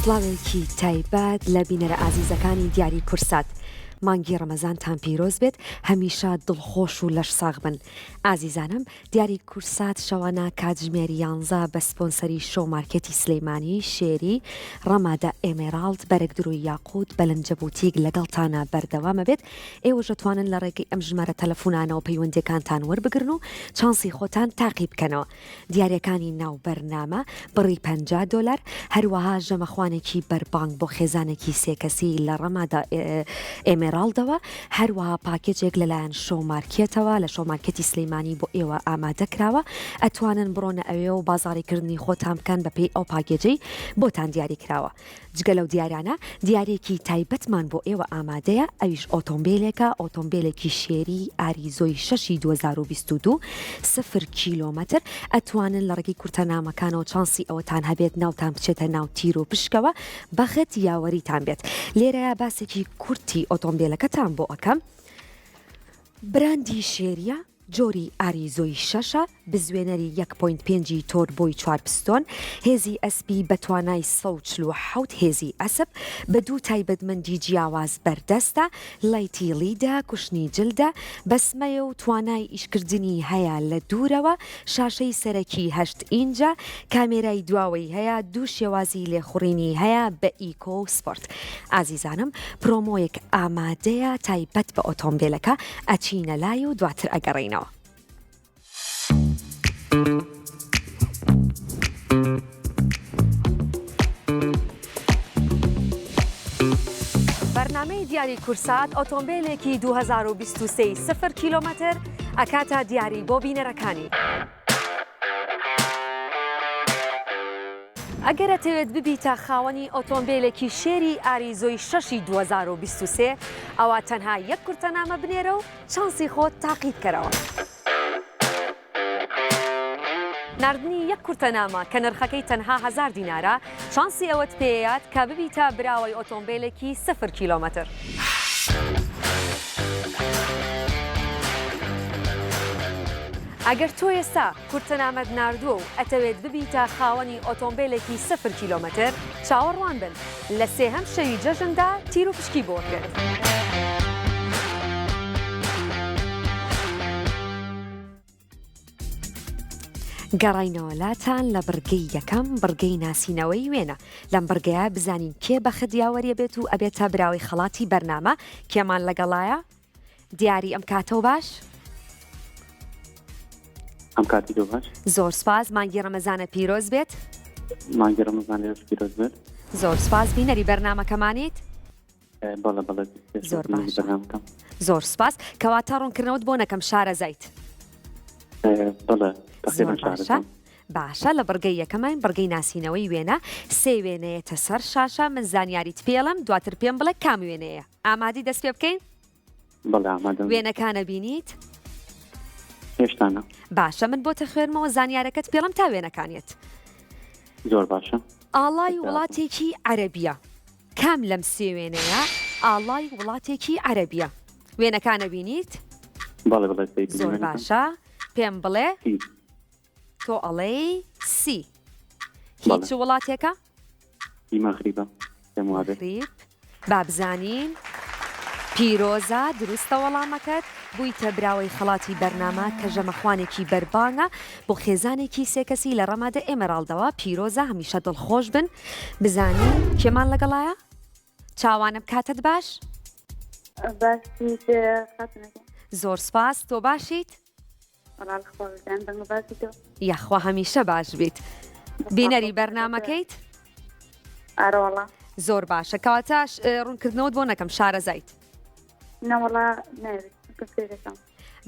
سڵاوێکی تایبەت لە بینەرە ئازیزەکانی دیاری کورسات. مانگی ڕەمەزانتان پیرۆز بێت، هەمیشە دڵخۆش و لەش ساغ بن. ئازیزانم، دیاری کورسات شەوانە کاتژمێری 11 بە سپۆنسەری شۆ مارکێتی سلەیمانی شێری ڕەمادە ئێمێراڵد بەرەگدر و یاقوت بەلەنجەبوتیک لەگەڵتانە بەردەوامە بێت. ئێوە دەتوانن لە ڕێگەی ئەم ژمارە تەلەفۆنانەوە پەیوەندیەکانتان وەربگرن و چانسی خۆتان تاقی بکەنەوە. دیارەکانی ناو بەرنامە بڕی $50، هەروەها ژەمەخوانێکی بەربانگ بۆ خێزانێکی سێکەسی لە ڕەمادە ئێمێراڵدەوە، هەروەها پاکێجێک لەلایەن شۆ مارکێتەوە لە شۆ مارکێتی سلەیمانی بۆ ئێوە ئامادەکراوە. ئەتوانن بڕۆنە ئەوێ و بازاڕیکردنی خۆتان بکەن بەپێی ئەو پاکێجەی بۆتان دیاری کراوە. جگە لەو دیارانە دیارێکی تایبەتمان بۆ ئێوە ئامادەیە، ئەویش ئۆتۆمبیلێکە، ئۆتۆمبیلێکی شێری ئاریزۆی 6 2022 0 کیلۆمەتر. ئەتوانن لە ڕێگەی کورتەنامەکانەوە چانسی ئەوەتان هەبێت ناوتان بچێتە ناو تیر و پشکەوە بەخت یاوەریتان بێت. لێرەیە باسێکی کورتی ئۆتۆمبیلەکەتان بۆ ئەەکەم. براندی شێریە، جۆری ئاریزۆی 6 بزوێنەری 1.5 تۆر بۆی 4 پستۆن، هێزی ئەسپی بە توانای 147 هێزی ئەسپ، بە دوو تایبەتمەندی جیاواز بەردەستە، لایتی لیدا، کوشتنی جلدە، بەسمەیە و توانای ئیشکردنی هەیە لە دوورەوە، شاشەی سەرەکی 8 ئینجە، کامێرای دواوەی هەیە، دوو شێوازی لێخوڕینی هەیە بە ئیکۆ و سپۆرت. ئازیزانم، پرۆمۆیەک ئامادەیە تایبەت بە ئۆتۆمبیلەکە، ئەچینە لای و دواتر ئەگەڕینەوە. بەرنامەی دیاری کورسات ئۆتۆمبیلێکی 2023 0 کیلۆمەتر ئەکاتە دیاری بۆ بینەرەکانی. ئەگەرە تەوێت ببیتە خاوەنی ئۆتۆمبیلێکی شێری ئاریزۆی 6 2023 ئەوە تەنها یەک کورتەنامە بنێرە و چانسی خۆت تاقی بکەرەوە. ناردنی یەک کورتەنامە کە نرخەکەی تەنها 1000 دینارە، چانسی ئەوەت پێیات کە ببیتە براوەی ئۆتۆمبیلێکی 0 کیلۆمەتر. ئەگەر تۆ ئێستا کورتەنامەت ناردووە و ئەتەوێت ببیتە خاوەنی ئۆتۆمبیلێکی 0 کیلۆمەتر، چاوەڕوان بن لە سێهەم شەوی جەژندا تیر و پشکی بۆ کرد. گەڕینەوەلاتان لە بڕگەی یەکەم، بڕگەی ناسینەوەی وێنە. لەم بڕگەیە بزانین کێ بەخت یاوەریە بێت و ئەبێتە براوی خەڵاتی بەرنامە. کێمان لەگەڵایە؟ دیاری ئەم کاتەوە باش؟ ئەم کاتی دۆ باش. زۆر سپاس، مانگی ڕەمەزانە پیرۆز بێت. مانگی ڕەمەزانە پیرۆز بێت. زۆر سپاس، بینەری بەرنامەکەمانیت؟ بەڵێ بەڵێ، زۆر باش. زۆر سپاس، کەواتە ڕوونکردنەوەت بۆ نەکەم شارە زەیت. بەڵێ، زۆر باشە. باشە، لە بڕگەی یەکەمان بڕگەی ناسینەوەی وێنە، سێ وێنەیەتە سەر شاشە. من زانیاریت پێڵم، دواتر پێم بڵێ کام وێنەیە. ئامادی دەست پێ بکەین؟ بەڵێ، ئامادەم. وێنەکانە بینیت؟ هێشتانە. باشە، من بۆتە خوێنمەوە زانیارەکەت پێڵم تا وێنەکانیت. زۆر باشە. ئاڵای وڵاتێکی عەرەبیە. کام لەم سێ وێنەیە ئاڵای وڵاتێکی عەرەبیە؟ وێنەکانە بینیت؟ بەڵێ بەڵێ. زۆر باشە، پێم بڵێ. تۆ ئەڵێ سی. هیچ وڵاتێکە؟ مەغریبە. مەغریب. با بزانین پیرۆزە، دروستە وەڵامەکەت. بوویتە براوەی خەڵاتی بەرنامە کە ژەمەخوانێکی بەربانگە بۆ خێزانێکی سێکەسی لە ڕەمادە ئێمێراڵدەوە. پیرۆزە، هەمیشە دڵخۆش بن. بزانین کێمان لەگەڵایە؟ چاوانە بکاتت باش؟ زۆر سپاس، تۆ باشیت؟ یاخوا هەمیشە باش بیت. بینەری بەرنامەکەیت؟ ئارۆڵە. زۆر باشە، کەواتە ڕوونکردنەوەت بۆ نەکەم شارە زەیت. نەوەڵا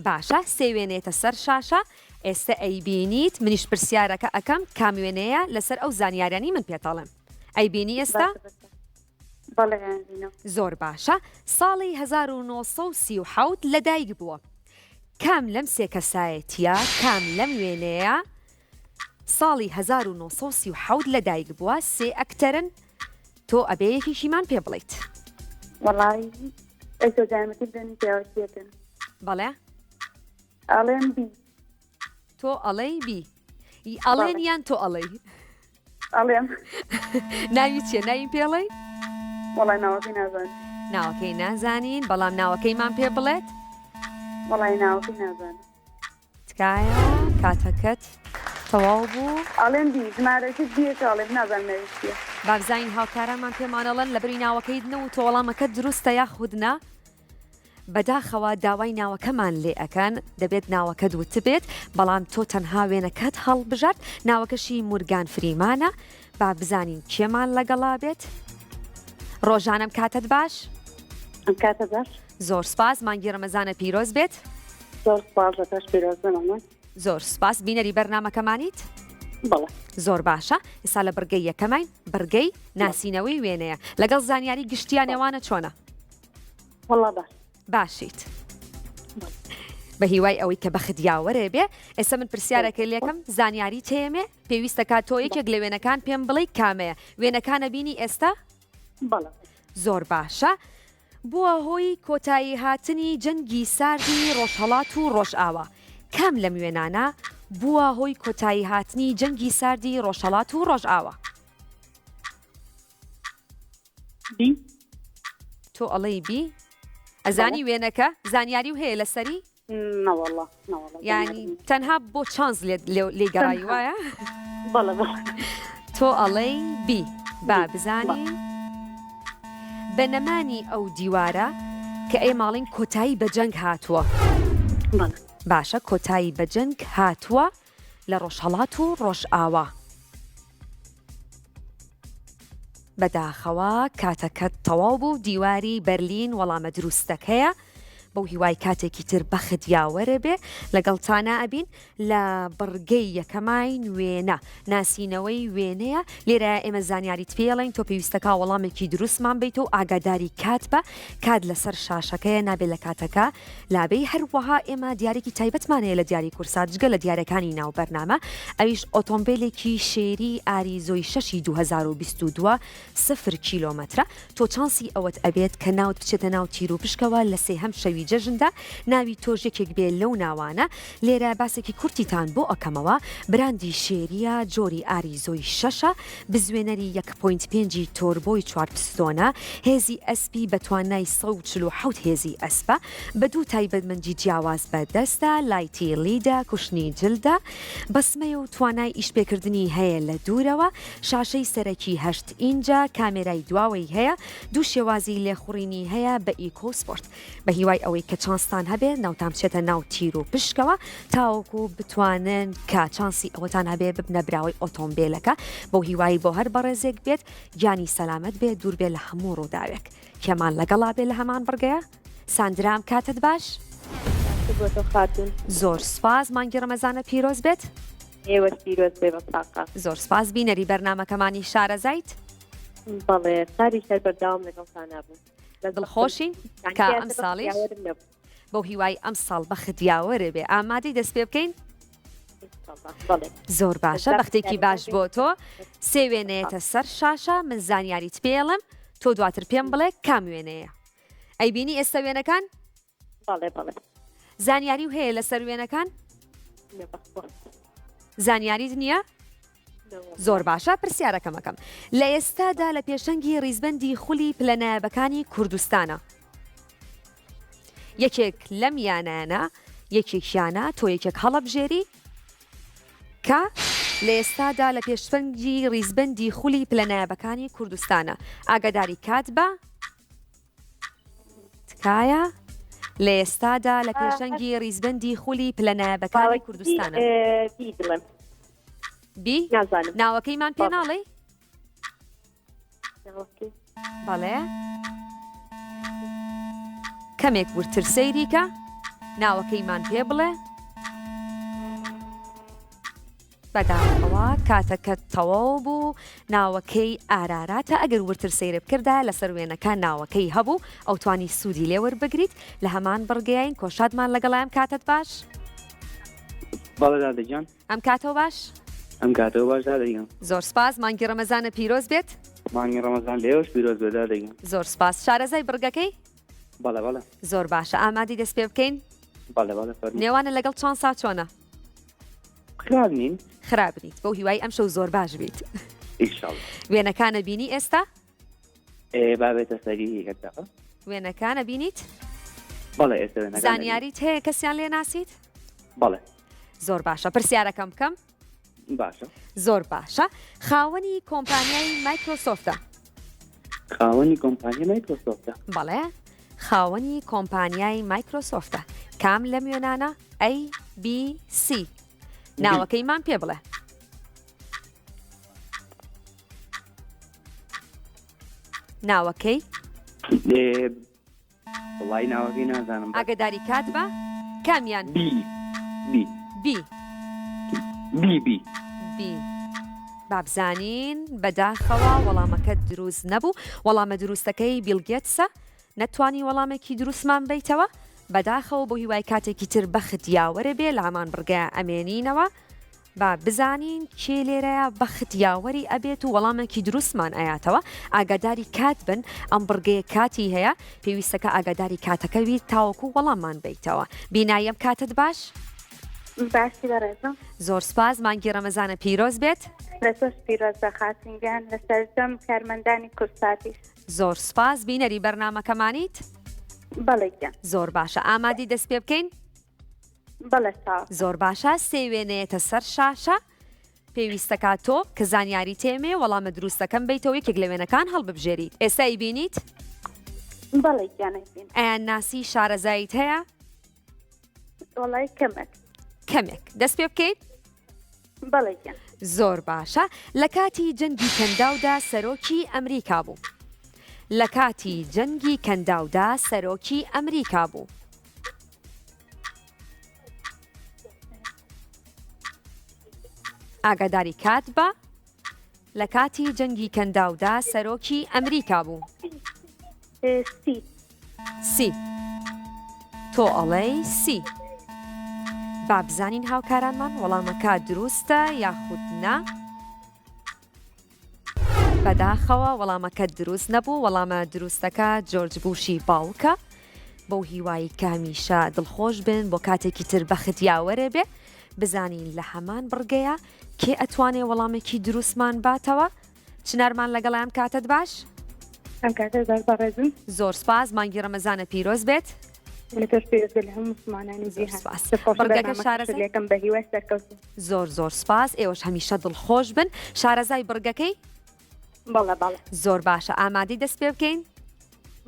باشە، سێ وێنێتە سەر شاشە. ئێستا ئەی بینیت، منیش پرسیارەکە ئەەکەم کام وێنەیە لەسەر ئەو زانیاریانی من پێتەڵێم. ئەی بینی ئێستا؟ زۆر باشە، ساڵی 1937 لەدایک بووە. کام لەم سێ کەسایەتیە، کام لەم وێنەیە ساڵی 1937 لەدایک بووە. سێ ئەکتەرن، تۆ ئەبێ یەکیشیمان پێ بڵیت. وەڵی ئەجۆجانمەتی دەنی پیاوەتیەکەن. بەڵێ؟ ئەڵێن بی. تۆ ئەڵێ بی. ئەڵێن یان تۆ ئەڵێ؟ ئەڵێم ناوی چیە ناوی پێڵێ وەڵای ناوەکەی نازانم ناوەکەی نازانین بەڵام ناوەکەیمان پێ بڵێت وەڵای ناوەکەی نازانم تکایە کاتەکەت تەواو بوو ئەڵێم بی ژمارەکەت بیەکە ئەڵێم نازانم ناویستیە بابزین هاوکارەمان پێمانەڵەن لە بری ناوەکەیتنە و تۆ وەڵامەکە دروستە یاخودنا بەداخەوە داوای ناوەکەمان لێ ئەەکەن دەبێت ناوەکە دووت بێت بەڵام تۆ تەنها وێنەکەت هەڵبژات ناوەکەشی مورگان فریمانە با بزانین کێمان لەگەڵا بێت ڕۆژانم کاتت باش ئەم کاتە باش زۆر سپاس مانگی ڕەمەزانە پیرۆز بێت زۆر سپاس لە پاش پیرۆزبوونەوە زۆر سپاس بینەری بەرنامەکەمانیت بەڵێ زۆر باشە ئێستا لە بڕگەی یەکەمین بڕگەی ناسینەوەی وێنەیە لەگەڵ زانیاری گشتیان نێوانە چۆنە وەڵا باش باشیت بە هیوای ئەوەی کە بەخدیاوەرێ بێ ئێستا من پرسیارەکە لێکم زانیاری تێمێ پێویستە کات تۆ یەکێک لە وێنەکان پێم بڵێ کامەیە وێنەکانە بینی ئێستا بەڵێ زۆر باشە بووە هۆی کۆتایی هاتنی جەنگی ساردی ڕۆژهەڵات و ڕۆژئاوا کام لەم وێنانە بووە هۆی کۆتایی هاتنی جەنگی ساردی ڕۆژهەڵات و ڕۆژئاوا بی تۆ ئەڵەی بی ئەزانی وێنەکە زانیاری و هەیە لەسەری نەوەڵا نەوەڵا ینی تەنها بۆ چانس لێگەڕایی وایە بەڵێ بەڵێ تۆ ئەڵەی بی با بزانی بەنەمانی ئەو دیوارە کە ئێ ماڵین کۆتایی بە جەنگ هاتووە بەڵێ باشە کۆتایی بە جەنگ هاتووە لە ڕۆژهەڵات و ڕۆژئاوا بەداخەوە کاتەکەت تەواو بوو دیواری بەرلین وەڵامە دروستەکەیە بەو هیوای کاتێکی تر بەخدیاوەرە بێ لەگەڵتانە ئەبین لە بڕگەی یەکەمای وێنە ناسینەوەی وێنەیە لێرە ئێمە زانیاریت پێڵین تۆ پێویستەکە وەڵامێکی دروستمان بیت و ئاگاداری کات بە کات لەسەر شاشەکەیە نابێت لە کاتەکە لابەی هەروەها ئێمە دیارێکی تایبەتمانەیە لە دیاری کورسات جگە لە دیارەکانی ناو بەرنامە ئەویش ئۆتۆمبیلێکی شێری ئاریزۆی 6 2022 0 کیلۆمەترە تۆ چانسی ئەوەت ئەبێت کە ناوت بچێتە ناو تیر و پشکەوە لە سێ هەم شەوی جەژندا ناوی تۆژێکێک بێ لەو ناوانە لێرە باسێکی کورتیتان بۆ ئەەکەمەوە براندی شێریە جۆری ئاریزۆی 6 بزوێنەری 1.5 تۆربۆی 4 پستۆنە هێزی ئەسپی بە توانای 147 هێزی ئەسپە بە دوو تایبەتمەندی جیاواز بەدەستە لایتی لیدا کوشتنی جلدا بەسمەی و توانای ئیشپێکردنی هەیە لە دوورەوە شاشەی سەرەکی 8 ئینجا کامێرای دواوەی هەیە دوو شێوازی لێخوڕینی هەیە بە ئیکۆسپۆرت بە هیوای ئەوەی کە چانستان هەبێت ناوتان بچێتە ناو تیر و پشکەوە تاوەکو بتوانن کە چانسی ئەوەتان هەبێ ببنە براوی ئۆتۆمبیلەکە بۆ هیوایی بۆ هەر بەڕێزێک بێت گیانی سەلامت بێت دوور بێت لە هەموو ڕووداوێک کێمان لەگەڵا بێت لە هەمان بڕگەیە ساندرام کاتت باش بۆ تۆ خاتون زۆر سپاس مانگی ڕەمەزانە پیرۆز بێت ئێوە پیرۆز بێ بە ساقا زۆر سپاس بینەری بەرنمەکەمانی شارەزایت بەڵێ ساری سەر بەرداوام لەگەڵتانە بوو دڵخۆشین کە ئەم ساڵیش بۆ هیوای ئەم ساڵ بە خدیاوەرە بێ ئامادەی دەست پێ بکەین زۆر باشە بەختێکی باش بۆ تۆ سێ وێنەیەتە سەر شاشە من زانیاریت پێڵم تۆ دواتر پێم بڵێ کام وێنەیە ئەی بینی ئێستا وێنەکان بەڵێ بەڵێ زانیاری و هەیە لەسەر وێنەکان زانیاریت نییە؟ زۆر باشە پرسیارەکەمەکەم لە ئێستادا لە پێشەنگی ڕیزبەندی خولی پلەنایەبەکانی کوردستانە یەکێک لەم یانانە یەکێکیانە تۆ یەکێک هەڵەبژێری کە لە ئێستادا لە پێشەنگی ڕیزبەندی خولی پلەنایەبەکانی کوردستانە ئاگاداری کات بە تکایە لە ئێستادا لە پێشەنگی ڕیزبەندی خولی پلەنایەبەکانی کوردستانە بی ناوەکەیمان پێ ناڵێ بەڵێ کەمێک ورتر سەیریکە ناوەکەیمان پێ بڵێ بەداخەوە کاتەکە تەواو بوو ناوەکەی ئاراراتە ئەگەر ورتر سەیرە بکردا لەسەر وێنەکە ناوەکەی هەبوو ئەو توانی سوودی لێوەربگریت لە هەمان بڕگەیین کۆشادمان لەگەڵایەم کاتت باش بەڵێ دادەجان ئەم کاتەوە باش ئەم کاتەوە باش دادەگەم زۆر سپاس مانگی ڕەمەزانە پیرۆز بێت مانگی ڕەمەزان لێوەش پیرۆز بێ دادەگەم زۆر سپاس شارەزای بڕگەکەی بەڵێ بەڵێ زۆر باشە ئامادەی دەست پێ بکەین بەڵێ بەڵێ فەرموو نێوانە لەگەڵ چۆن سا چۆنە خراب نین خراپ نیت بەو هیوای ئەم شەو زۆر باش بیت ئینشاءڵڵا وێنەکانە بینی ئێستا؟ با بێتە سەری گەردەکە وێنەکانە بینیت؟ بەڵێ ئێستا وێنەکان زانیاریت هەیە کەسیان لێ ناسیت؟ بەڵێ زۆر باشە. پرسیارەکەم بکەم؟ باشە. زۆر باشە. خاوەنی کۆمپانیای مایکرۆسۆفتە. خاوەنی کۆمپانیای مایکرۆسۆفتە. بەڵێ، خاوەنی کۆمپانیای مایکرۆسۆفتە. کام لە میێنانە؟ A B C. ناوەکەیمان پێ بڵێ. ناوەکەی؟ وڵای ناوەکەی نازانم. ئاگداری کات بە؟ کامیان؟ بی بابزانین بەداخەوە وەڵامەکە دروست نەبوو. وەڵامە دروستەکەی بیڵگێتسە. نەتوانی وەڵامێکی دروستمان بیتەوە. بەداخەوە بۆ هیوای کاتێکی تر بەخت یاوەرە بێ لامان بڕگە ئەمێنینەوە. با بزانین کێ لێرەیە بەخت یاوەری ئەبێت و وەڵامێکی دروستمان ئاياتەوە. ئاگاداری کات بن. ئەم بڕگەیە کاتی هەیە. پێویستەکە ئاگاداری کاتەکەوی تاوەکو وەڵاممان بیتەوە. بینایم کاتت باش؟ باشی بەڕێزم. زۆر سپاس. مانگی ڕەمەزانە پیرۆز بێت. لە تۆش پیرۆزە خاتنگیان لە سەرجەم کارمەندانی کورساتیش. زۆر سپاس. بینەری بەرنامەکەمانیت؟ بەڵێ گیان. زۆر باشە. ئامادی دەست پێ بکەین؟ بەڵێ چاو. زۆر باشە. سێ وێنەیەتە سەر شاشە. پێویستەکە تۆ کە زانیاری تێمێ وەڵامە دروستەکەم بیتەوە یەکێک لە وێنەکان هەڵببژێریت. ئێستا ئیبینیت؟ بەڵێ گیانەبین. ئەیان ناسی شارەزایت هەیە؟ وەڵای کەمێک. کەمێک. دەست پێ بکەیت؟ بەڵێ گیان. زۆر باشە. لە کاتی جەنگی کەنداودا سەرۆکی ئەمریکا بوو. لە کاتی جەنگی کەنداودا سەرۆکی ئەمریکا بوو. ئاگاداری کات بە. لە کاتی جەنگی کەنداودا سەرۆکی ئەمریکا بوو. سی. تۆ ئەڵێی سی. با بزانین هاوکارانمان وەڵامەکە دروستە یاخود نا؟ بەداخەوە وەڵامەکە دروست نەبوو. وەڵامە دروستەکە جۆرج بوشی باوکە. بۆ هیوایی کە هەمیشە دڵخۆش بن بۆ کاتێکی تر بەخت یاوەرە بێ. بزانین لە هەمان بڕگەیە کێ ئەتوانێ وەڵامێکی دروستمان باتەوە. چنەرمان لەگەڵیان کاتت باش؟ ئەم کاتە زۆر بەڕێزم. زۆر سپاس. مانگی ڕەمەزانە پیرۆز بێت. لە تۆش پێویست لە هەموو مسلمانانی جیهان. بڕگەکە شارەزای لێکم بە هیوای سەرکەوتن. زۆر سپاس. ئێوەش هەمیشە دڵخۆش بن. شارەزای بڕگەکەی؟ بەڵێ. زۆر باشە. ئامادەی دەست پێ بکەین؟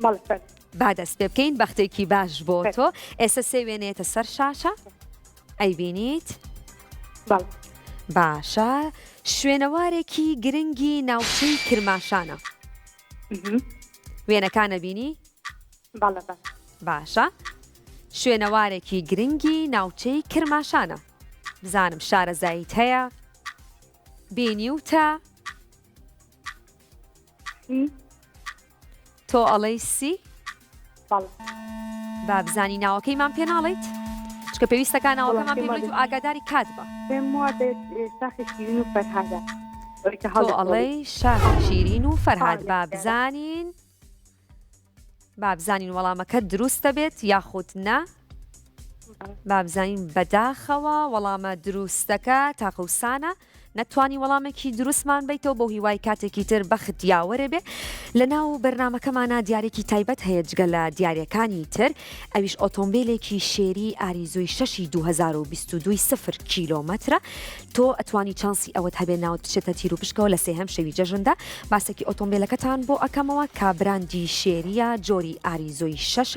بەڵێ. با دەست پێ بکەین. بەختێکی باش بۆ تۆ. ئێستا سێ وێنێتە سەر شاشە. ئەیبینیت؟ بەڵێ. باشە. شوێنەوارێکی گرنگی ناوچەی کرماشانە. وێنەکانە بینی؟ بەڵێ. باشە. شوێنەوارێکی گرنگی ناوچەی کرماشانە. بزانم شارەزاییت هەیە؟ بینیوتە؟ تۆ ئەڵەی سی؟ بەڵێ. با بزانی ناوەکەیمان پێ ناڵێیت؟ چکە پێویستەکان ناوەکەمان پێ بڵێیت و ئاگاداری کات بە. پێم وا بێت شاخی شیرین و فەرهادە. تۆ ئەڵەی شاخی شیرین و فەرهاد. با بزانین وەڵامەکە دروستە بێت یاخود نا؟ با بزانین بەداخەوە وەڵامە دروستەکە تاقوسانە. نەتوانی وەڵامێکی دروستمان بیتەوە بۆ هیوای کاتێکی تر بەخت یاوەرە بێ. لە ناو بەرنامەکەمانە دیارێکی تایبەت هەیە جگە لە دیارەکانی تر. ئەویش ئۆتۆمبیلێکی شێری ئاریزۆی 6 2022 0 کیلۆمەترە. تۆ ئەتوانی چانسی ئەوەت هەبێ ناوت بچێتە تیر و پشکەوە لە سێهەم شەوی جەژندا. باسێکی ئۆتۆمبیلەکەتان بۆ ئەەکەمەوە کابراندی شێریە جۆری ئاریزۆی 6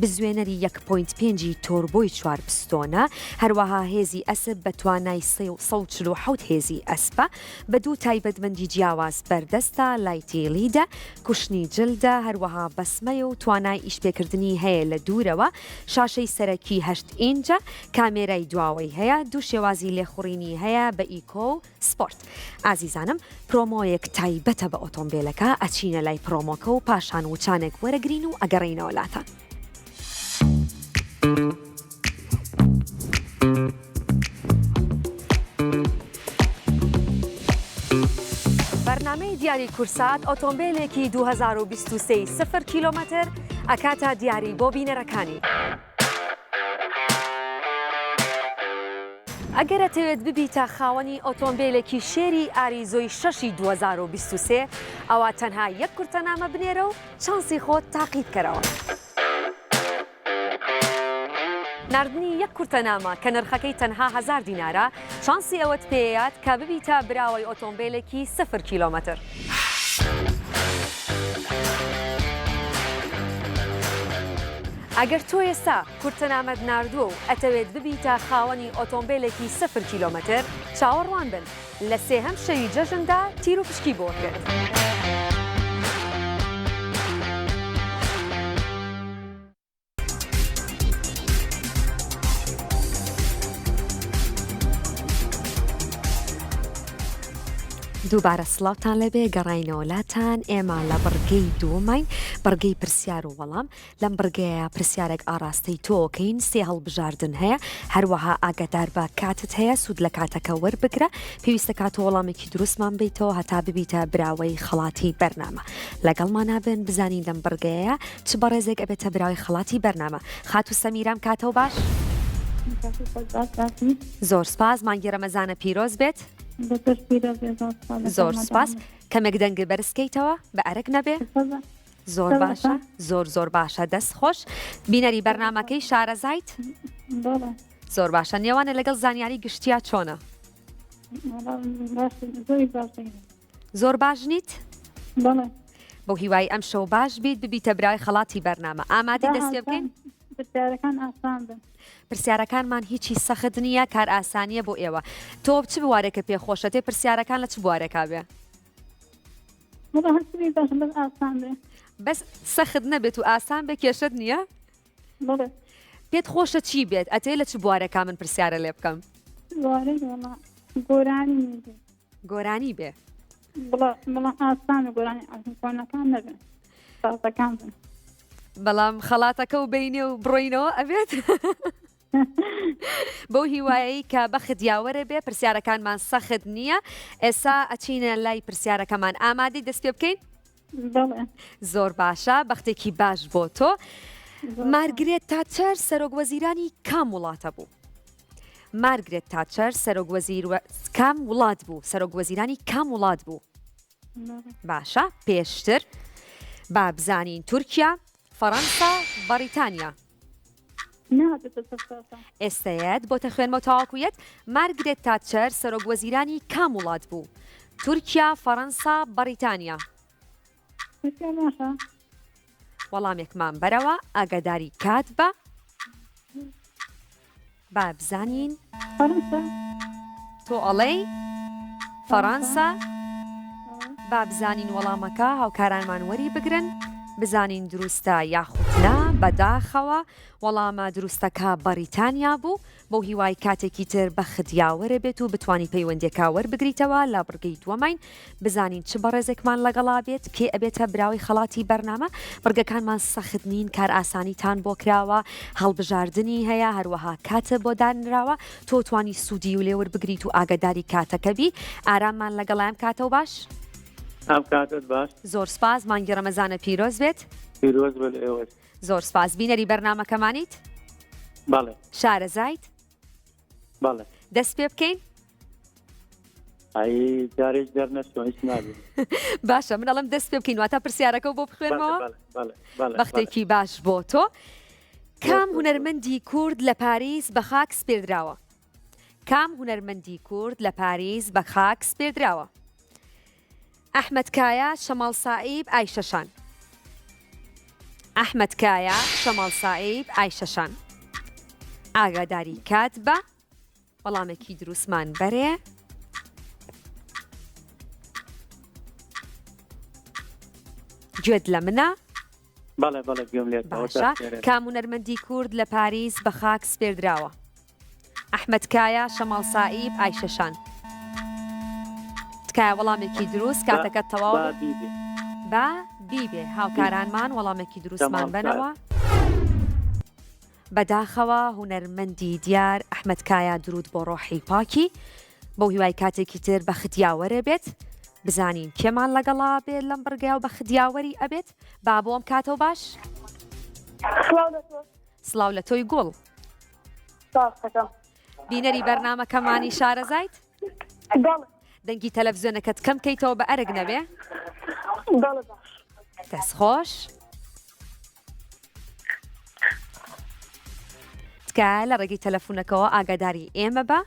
بزوێنەری 1.5 تۆربۆی 4 پستۆنە. هەروەها هێزی ئەسب بە توانای 147 هێزی ئەسپە بە دوو تایبەتمەندی جیاواز بەردەستە لایتی لیدە کوشتنی جلدە هەروەها بەسمەیە و توانای ئیشپێکردنی هەیە لە دوورەوە. شاشەی سەرەکی 8 ئینجە کامێرای دواوەی هەیە. دوو شێوازی لێخوڕینی هەیە بە ئیکۆ و سپۆرت. ئازیزانم پرۆمۆیەک تایبەتە بە ئۆتۆمبیلەکە. ئەچینە لای پرۆمۆکە و پاشان وچانێک وەرەگرین و ئەگەڕینەوە لاتان. بەرنامەی دیاری کورسات ئۆتۆمبیلێکی 2023 0 کیلۆمەتر ئەکاتە دیاری بۆ بینەرەکانی. ئەگەرەتەوێت ببیتە خاوەنی ئۆتۆمبیلێکی شێری ئاریزۆی 6 2023 ئەوە تەنها یەک کورتەنامە بنێرە و چانسی خۆت تاقی بکەرەوە. نردنی یەک کورتەنامە کە نرخەکەی تەنها 1000 دینارە چانسی ئەوەت پێیات کە ببیتە براوەی ئۆتۆمبیلێکی 0 کیلۆمەتر. ئەگەر تۆ ئێستا کورتەنامەت ناردووە و ئەتەوێت ببیتە خاوەنی ئۆتۆمبیلێکی 0 کیلۆمەتر چاوەڕوان بن لە سێهەم شەوی جەژندا تیر و پشکی بۆ کرێت. دووبارە سڵاوتان لەبێ گەڕاینەوەلاتان ئێمە لە بڕگەی دووەمین بڕگەی پرسیار و وەڵام لەم بڕگەیە پرسیارێک ئاراستەی تۆکەین سێ هەڵبژاردن هەیە هەروەها ئاگادار بە کاتت هەیە سوود لە کاتەکە وەربگرە پێویستە کاتۆ وەڵامێکی دروستمان بیتەوە هەتا ببیتە براوەی خەڵاتی بەرنامە لەگەڵمان نابن بزانین لەم بڕگەیە چ بەڕێزێک ئەبێتە براوی خەڵاتی بەرنامە خات و سەمیرام کاتەوە باش زۆر سپاس مانگی ڕەمەزانە پیرۆز بێت زۆر سپاس کەمێک دەنگ بەرزکەیتەوە بە ئەرک نەبێ زۆر باشە زۆر باشە دەست خۆش بینەری بەرنامەکەی شارەزایت زۆر باشە نێوانە لەگەڵ زانیاری گشتیا چۆنە زۆر باش نیت بۆ هیوای ئەم شەو باش بیت ببیتە براوی خەڵاتی بەرنامە ئامادەی دەست پێ بکەین پرسیارەکانمان هیچی سەخت نییە کار ئاسانیە بۆ ئێوە تۆ چ بوارێکە پێخۆشە تێ پرسیارەکان لە چ بوارێکا بێ بەس سەخت نەبێت و ئاسان بێ کێشت نییە پێت خۆشە چی بێت ئەتێ لە چ بوارێکا من پرسیارە لێ بکەم گۆرانی بێ بەڵام خەڵاتەکە و بینێ و بڕۆینەوە ئەبێت بۆ هیوایی کە بەخت یاوەرە بێ پرسیارەکانمان سەخت نییە ئێستا ئەچینە لای پرسیارەکەمان ئامادەی دەست پێ بکەین زۆر باشە بەختێکی باش بۆ تۆ مارگرێت تاچەر سەرۆکوەزیرانی کام وڵاتە بوو مارگرێت تاچەر کام وڵات بوو سەرۆکوەزیرانی کام وڵات بوو باشە پێشتر با بزانین تورکیا فەڕەنسا بەریتانیا ئێستەیەت بۆتە خوێنمە تاواکویەت مارگرێت تاچەر سەرۆکوەزیرانی کام وڵات بوو تورکیا فەڕەنسا بەریتانیا وەڵامێکمان بەرەوە ئاگاداری کات بە با بزانین تۆ ئەڵێ فەڕەنسا با بزانین وەڵامەکە هاوکارانمان وەری بگرن بزانین دروستە یاخودنا بەداخەوە وەڵامە دروستەکە بەریتانیا بوو بۆ هیوای کاتێکی تر بە خدیاوەرە بێت و بتوانی پەیوەندێکا وەربگریتەوە لە بڕگەی دووەمین بزانین چ بەڕێزێکمان لەگەڵا بێت کێ ئەبێتە براوی خەڵاتی بەرنامە بڕگەکانمان سەخت نین کار ئاسانیتان بۆ کراوە هەڵبژاردننی هەیە هەروەها کاتە بۆ دانراوە تۆ توانی سوودی و لێوە بگریت و ئاگداری کاتەکەبی ئاراممان لەگەڵام کاتەوە باش باش زۆر سپاس مانگی ڕەمەزانە پیرۆز بێت پیرۆز بە ئێوە زۆر سپاس بینەری بەرنامەکەمانیت بەڵێ شارەزایت بەڵێ دەست پێ بکەین جارێک دەرنەچۆ هیچ نابێت باشە من ئەڵم دەست پێ بکەین واتە پرسیارەکە بۆ بخوێنمەوە بەختێکی باش بۆ تۆ کام هونەرمەندی کورد لە پاریس بە خاک سپێردراوە کام هونەرمەندی کورد لە پاریس بە خاک سپێردراوە ئەحمەد کایە شەماڵ سائیب ئایشەشان ئەحمەد کایە شەماڵ سائیب ئایشەشان ئاگاداری کات بە وەڵامێکی دروستمان بەرێ گوێت لە منە باشە کام هونەرمەندی کورد لە پاریس بە خاک سپێردراوە ئەحمەد کایە شەماڵ سائیب ئایشەشان تکایە وەڵامێکی دروست کاتەکە تەواو بە بیبێ هاوکارانمان وەڵامێکی دروستمان بنەوە بەداخەوە هونەرمەندی دیار ئەحمەد کایە درود بۆ ڕۆحی پاکی بۆ هیوای کاتێکی تر بە خدیاوەرە بێت بزانین کێمان لەگەڵا بێت لەم بڕگەیە و بە خدیاوەری ئەبێت با بۆم کاتەوە باش سڵاو لە تۆی گوڵ بینەری بەرنامەکەمانی شارەزایت بەڵێ دەنگی تەلەڤیزیۆنەکەت کەم کەیتەوە بە ئەرگ نەبێ بەڵێ باش دەستخۆش تکایە لە ڕێگەی تەلەفۆنەکەەوە ئاگاداری ئێمە بە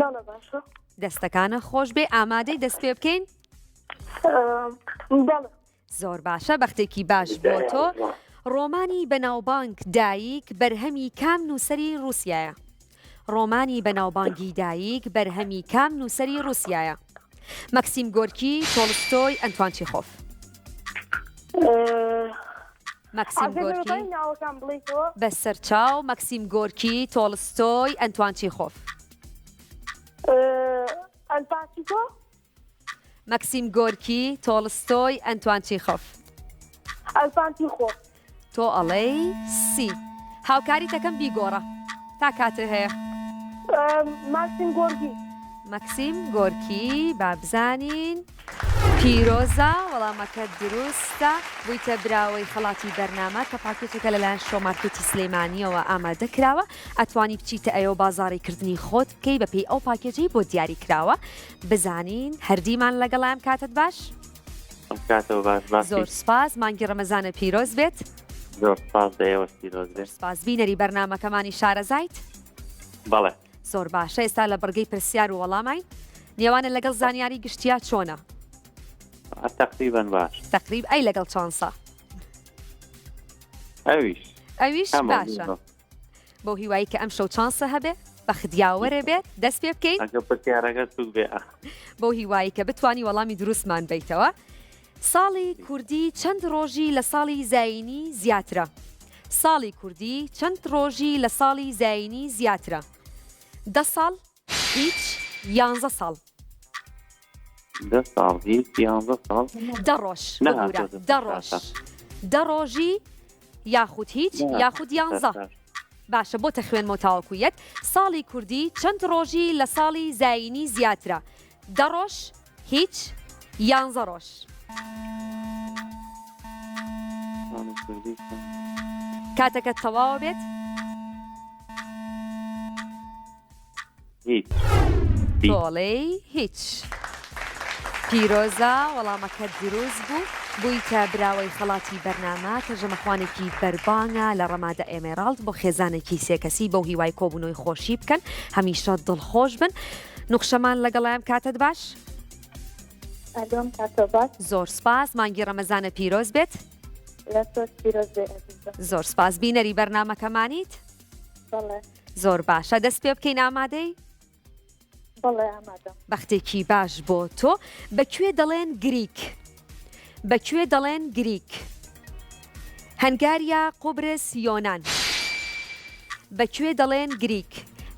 بەڵێ باشە دەستەکانە خۆش بێ ئامادەی دەست پێ بکەین بەڵێ زۆر باشە بەختێکی باش بۆ تۆ ڕۆمانی بەناوبانگ دایک بەرهەمی کام نووسەری رووسایە ڕۆمانی بەناوبانگی دایک بەرهەمی کام نووسەری رووسایە مەکسیم گۆرکی تۆڵستۆی ئەنتوان چیخۆف مەکسیم گۆرکی ناوەکان بڵیتەوە بەسەر چاو مەکسیم گۆرکی تۆڵستۆی ئەنتوان چیخۆف ئەلپاسیکۆ مەکسیم گۆرکی تۆڵستۆی ئەنتوان چیخۆف ئەلپانتیخۆ تۆ ئەڵێی سی هاوکاری تەکەم بیگۆڕە تا کاتر هەیە ماکسیم گۆرگی مەکسیم گۆرکی بابزانین پیرۆزە وەڵامەکە دروستە بوویتە براوەی خەڵاتی بەرنامە کە پاکێتەکە لەلایەن شۆمارکێتی سلەیمانیەوە ئامادە کراوە ئەتوانی بچیتە ئەوە بازاڕی کردنی خۆت بکەی بەپێی ئەو پاکێجەی بۆ دیاری کراوە بزانین هەردیمان لەگەڵام کاتت باش کاتەوە باش زۆر سپاس مانگی ڕەمەزانە پیرۆز بێت زۆر سپاس دەیەوە پیرۆز بێت سپاس بینەری بەرنامەکەمانی شارەزایت بەڵێ زۆر باشە ئێستا لە بەرگەی پرسیار و وەڵامای نێوانە لەگەڵ زانیاری گشتیا چۆنە تقریبا باش تقریب ئەی لەگەڵ چانسە ئەویش باشە بۆ هیوایی کە ئەم شەو چانسە هەبێ بە خدیاوەرە بێت دەست پێ بکەین ئەگە پرسیارەکە سوک بێ بۆ هیوایی کە بتوانی وەڵامی دروستمان بیتەوە ساڵی کوردی چەند ڕۆژی لە ساڵی زاینی زیاترە ساڵی کوردی چەند ڕۆژی لە ساڵی زاینی زیاترە 10 ساڵ هیچ 11 ساڵ 10 ساڵ هیچ 11 ساڵ 10 ڕۆژ بگورە 10 ڕۆژ 10 ڕۆژی یاخود هیچ یاخود 11 باشە بۆ تەخوێنمەوە تاوەکویەت ساڵی کوردی چەند ڕۆژی لە ساڵی زاینی زیاترە 10 ڕۆژ هیچ 11 ڕۆژ کاتەکە تەواوە بێت هیچ تۆڵەی هیچ پیرۆزە وەڵامەکە دروست بوو بوویتە براوەی خەڵاتی بەرنامە کە ژەمەخوانێکی بەربانگە لە ڕەمادە ئێمێراڵد بۆ خێزانێکی سێکەسی بەو هیوای کۆبوونەوەی خۆشی بکەن هەمیشە دڵخۆش بن نوخشەمان لەگەڵایان کاتت باش ئەدۆم کاتۆ باش زۆر سپاس مانگی ڕەمەزانە پیرۆز بێت لە تۆش پیرۆز بێ ئەزیزە زۆر سپاس بینەری بەرنامەکەمانیت بەڵێ زۆر باشە دەست پێ بکەین ئامادەی بەڵێ ئامادەم بەختێکی باش بۆ تۆ بەکوێ دەڵێن گریک بەکوێ دەڵێن گریک هەنگاریا قوبرس یۆنان بەکوێ دەڵێن گریک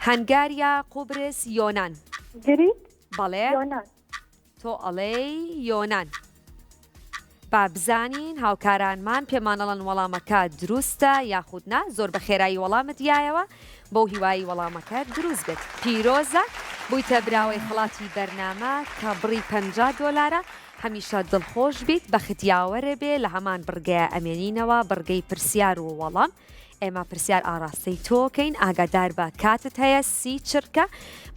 هەنگاریا قوبرس یۆنان گریک بەڵێ یۆنان تۆ ئەڵێ یۆنان با بزانین هاوکارانمان پێمانەڵەن وەڵامەکە دروستە یاخود نا زۆر بە خێرایی وەڵامت یایەوە بۆ هیوایی وەڵامەکە دروست بێت پیرۆزە بوویتە براوەی خڵاتی بەرنامە کە بڕی $50 هەمیشە دڵخۆش بیت بە ختیاوەرە بێ لە هەمان بڕگەیە ئەمێنینەوە بڕگەی پرسیار و وەڵام ئێمە پرسیار ئاراستەی تۆکەین ئاگادار بە کاتت هەیە 30 چرکە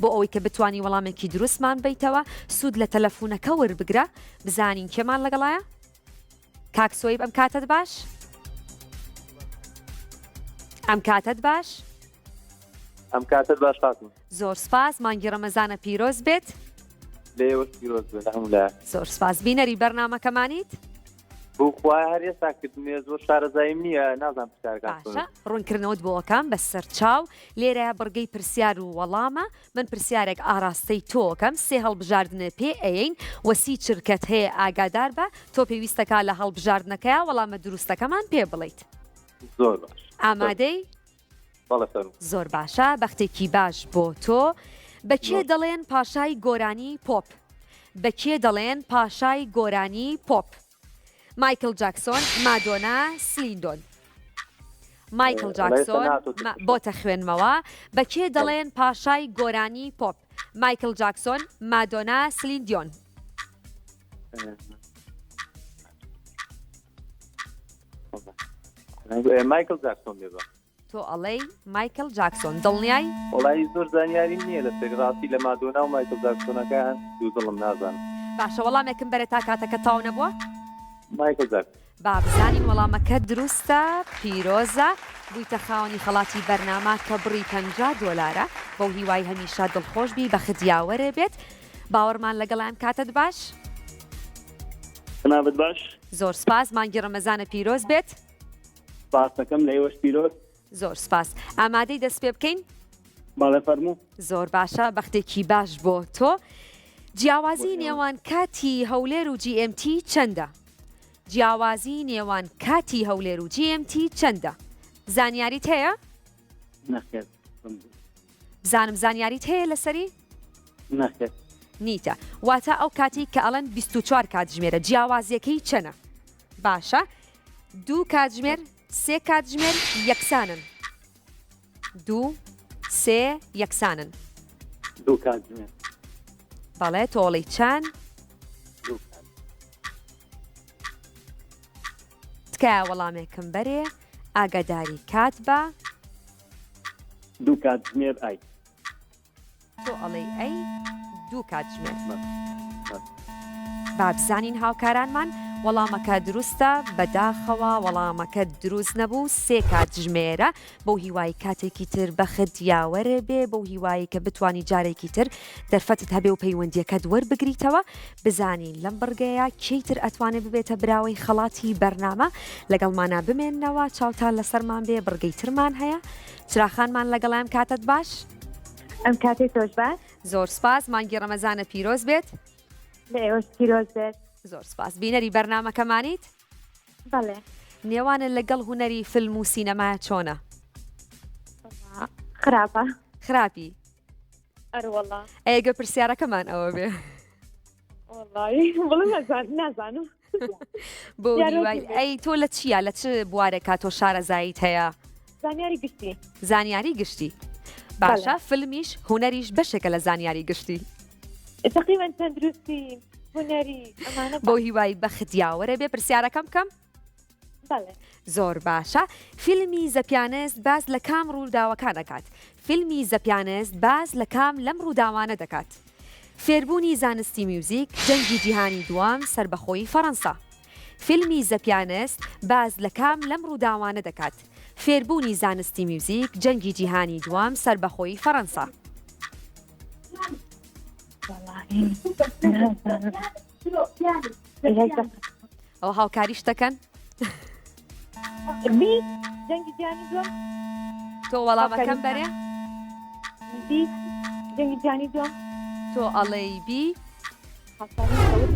بۆ ئەوەی کە بتانی وەڵامێکی دروستمان بیتەوە سوود لە تەلەفۆنەکە وەربگرە بزانین کێمان لەگەڵایە کاکسۆی ئەم کاتت باش ئەم کاتت باش ئەم کاتت باش فاتم زۆر سپاس مانگی ڕەمەزانە پیرۆز بێت لێوە پیرۆز بێت هەموو زۆر سپاس بینەری بەرنامەکەمانیت بۆ خوای هەر ئێستا کردنێ زۆر شارەزاییم نییە نازانم پرسیارەکان باشە ڕوونکردنەوەت بۆەکەم بە سەر چاو لێرەیە بڕگەی پرسیار و وەڵامە من پرسیارێک ئاراستەی تۆکەم سێ هەڵبژاردنە پێ ئەین وەسی چرکەت هەیە ئاگادار بە تۆ پێویستەکە لە هەڵبژاردنەکەیە وەڵامە دروستەکەمان پێ بڵیت زۆر باش ئامادەی بەڵێ فەرموو زۆر باشە بەختێکی باش بۆ تۆ بەکێ دەڵێن پاشای گۆرانی پۆپ بەکێ دەڵێن پاشای گۆرانی پۆپ مایکل جاکسۆن مادۆنا سلیندۆن مایکل جاکسۆن بۆتە خوێنمەوە بەکێ دەڵێن پاشای گۆرانی پۆپ مایکل جاکسۆن مادۆنا سلیندۆن مایکل جاکسۆن بێ تۆ ئەڵێی مایکل جاکسۆن دڵنیایی؟ وڵی زۆر زانیاری نییە لە سێگڕاستی لە مادۆنا و مایکل جاکسۆنەکان دوو دڵم نازانم. باشە وەڵامێکم بەرە تا کاتەکە تاو نەبووە؟ مایکل جاکسۆن. با بزانین وەڵامەکە دروستە، پیرۆزە، بوویتە خاوەنی خەڵاتی بەرنامە کە بڕی $50 بەو هیوای هەمیشە دڵخۆش بی بە ختیاوەرێ بێت. باوەڕمان لەگەڵام کاتت باش؟ نابێت باش. زۆر سپاس، مانگی ڕەمەزانە پیرۆز بێت. سپاسەکەم لە ئێوەش پیرۆز. زۆر سپاس. ئامادەی دەست پێ بکەین؟ باڵێ فەرموو. زۆر باشە، بەختێکی باش بۆ تۆ. جیاوازی نێوان کاتی هەولێر و GMT چەندە؟ جیاوازی نێوان کاتی هەولێر و GMT چەندە؟ زانیاریت هەیە؟ نەخێت. بزانم زانیاریت هەیە لەسەری؟ نەخێت. نیتە. واتە ئەو کاتی کە ئەڵەن 24 کاتژمێرە جیاوازیەکەی چەنە؟ باشە. 2 کاتژمێر، 3 کاتژمێر یەکسانن. 2 3 یەکسانن. 2 کاتژمێر. بەڵێ تۆڵی چەند؟ 2 کات. تکایە وەڵامێکم بەرێ ئاگاداری کات بە 2 کاتژمێر ئای. تۆ ئەڵێی ئەی 2 کاتژمێر. با بزانین هاوکارانمان وەڵامەکە دروستە، بەداخەوە وەڵامەکە دروست نەبوو، 3 کاتژمێرە بەو هیوای کاتێکی تر بە ختیاوەرێ بێ، بەو هیوایی کە بتانی جارێکی تر دەرفەتت هەبێ و پەیوەندیەکەت وەربگریتەوە. بزانین لەم بڕگەیە کەیتر ئەتوانێت ببێتە براوەی خەڵاتی بەرنامە. لەگەڵمانە بمێننەوە چاوتان لەسەرمان بێ، بڕگەی ترمان هەیە. چراخانمان لەگەڵام کاتت باش؟ ئەم کاتێک تۆش باش؟ زۆر سپاس، مانگی ڕەمەزانە پیرۆز بێت. لە ئێوەش پیرۆز بێت. زۆر سپاس. بینەری بەرنامەکەمانیت؟ بەڵێ. نێوانە لەگەڵ هوەری فیلم و سینەمایە چۆنە؟ خراپە. خراپی؟ ئەروەڵا. ئەگە پرسیارەکەمان ئەوە بێ. وەڵی بڵێ نازانم. بۆ هیوای ئەی تۆ لە چییە؟ لە چ بوارێکا تۆ شارەزاییت هەیە؟ زانیاری گشتی. زانیاری گشتی. باشە، فیلمیش هوەریش بەشێکە لە زانیاری گشتی. تقریبا تەندروستی هوەری ئەمانە بۆ هیوای بە ختیاوەرە بێ. پرسیارەکەم بکەم؟ بەڵێ. زۆر باشە. فیلمی زەپیانست باز لە کام ڕووداوەکان دەکات؟ فیلمی زەپیانست باز لە کام لەم ڕووداوانە دەکات؟ فێربوونی زانستی میوزیک، جەنگی جیهانی دوام، سربەخۆی فەڕەنسا. فیلمی زەپیانست باز لە کام لەم ڕووداوانە دەکات؟ فێربوونی زانستی میوزیک، جەنگی جیهانی دوام، سربەخۆی فەڕەنسا. ئەو هاوکاریش دەکەن؟ جەنگی جیهانی دوام. تۆ وەڵامەکەم بەرێ؟ جەنگی جیهانی دوام. تۆ ئەڵێی بی؟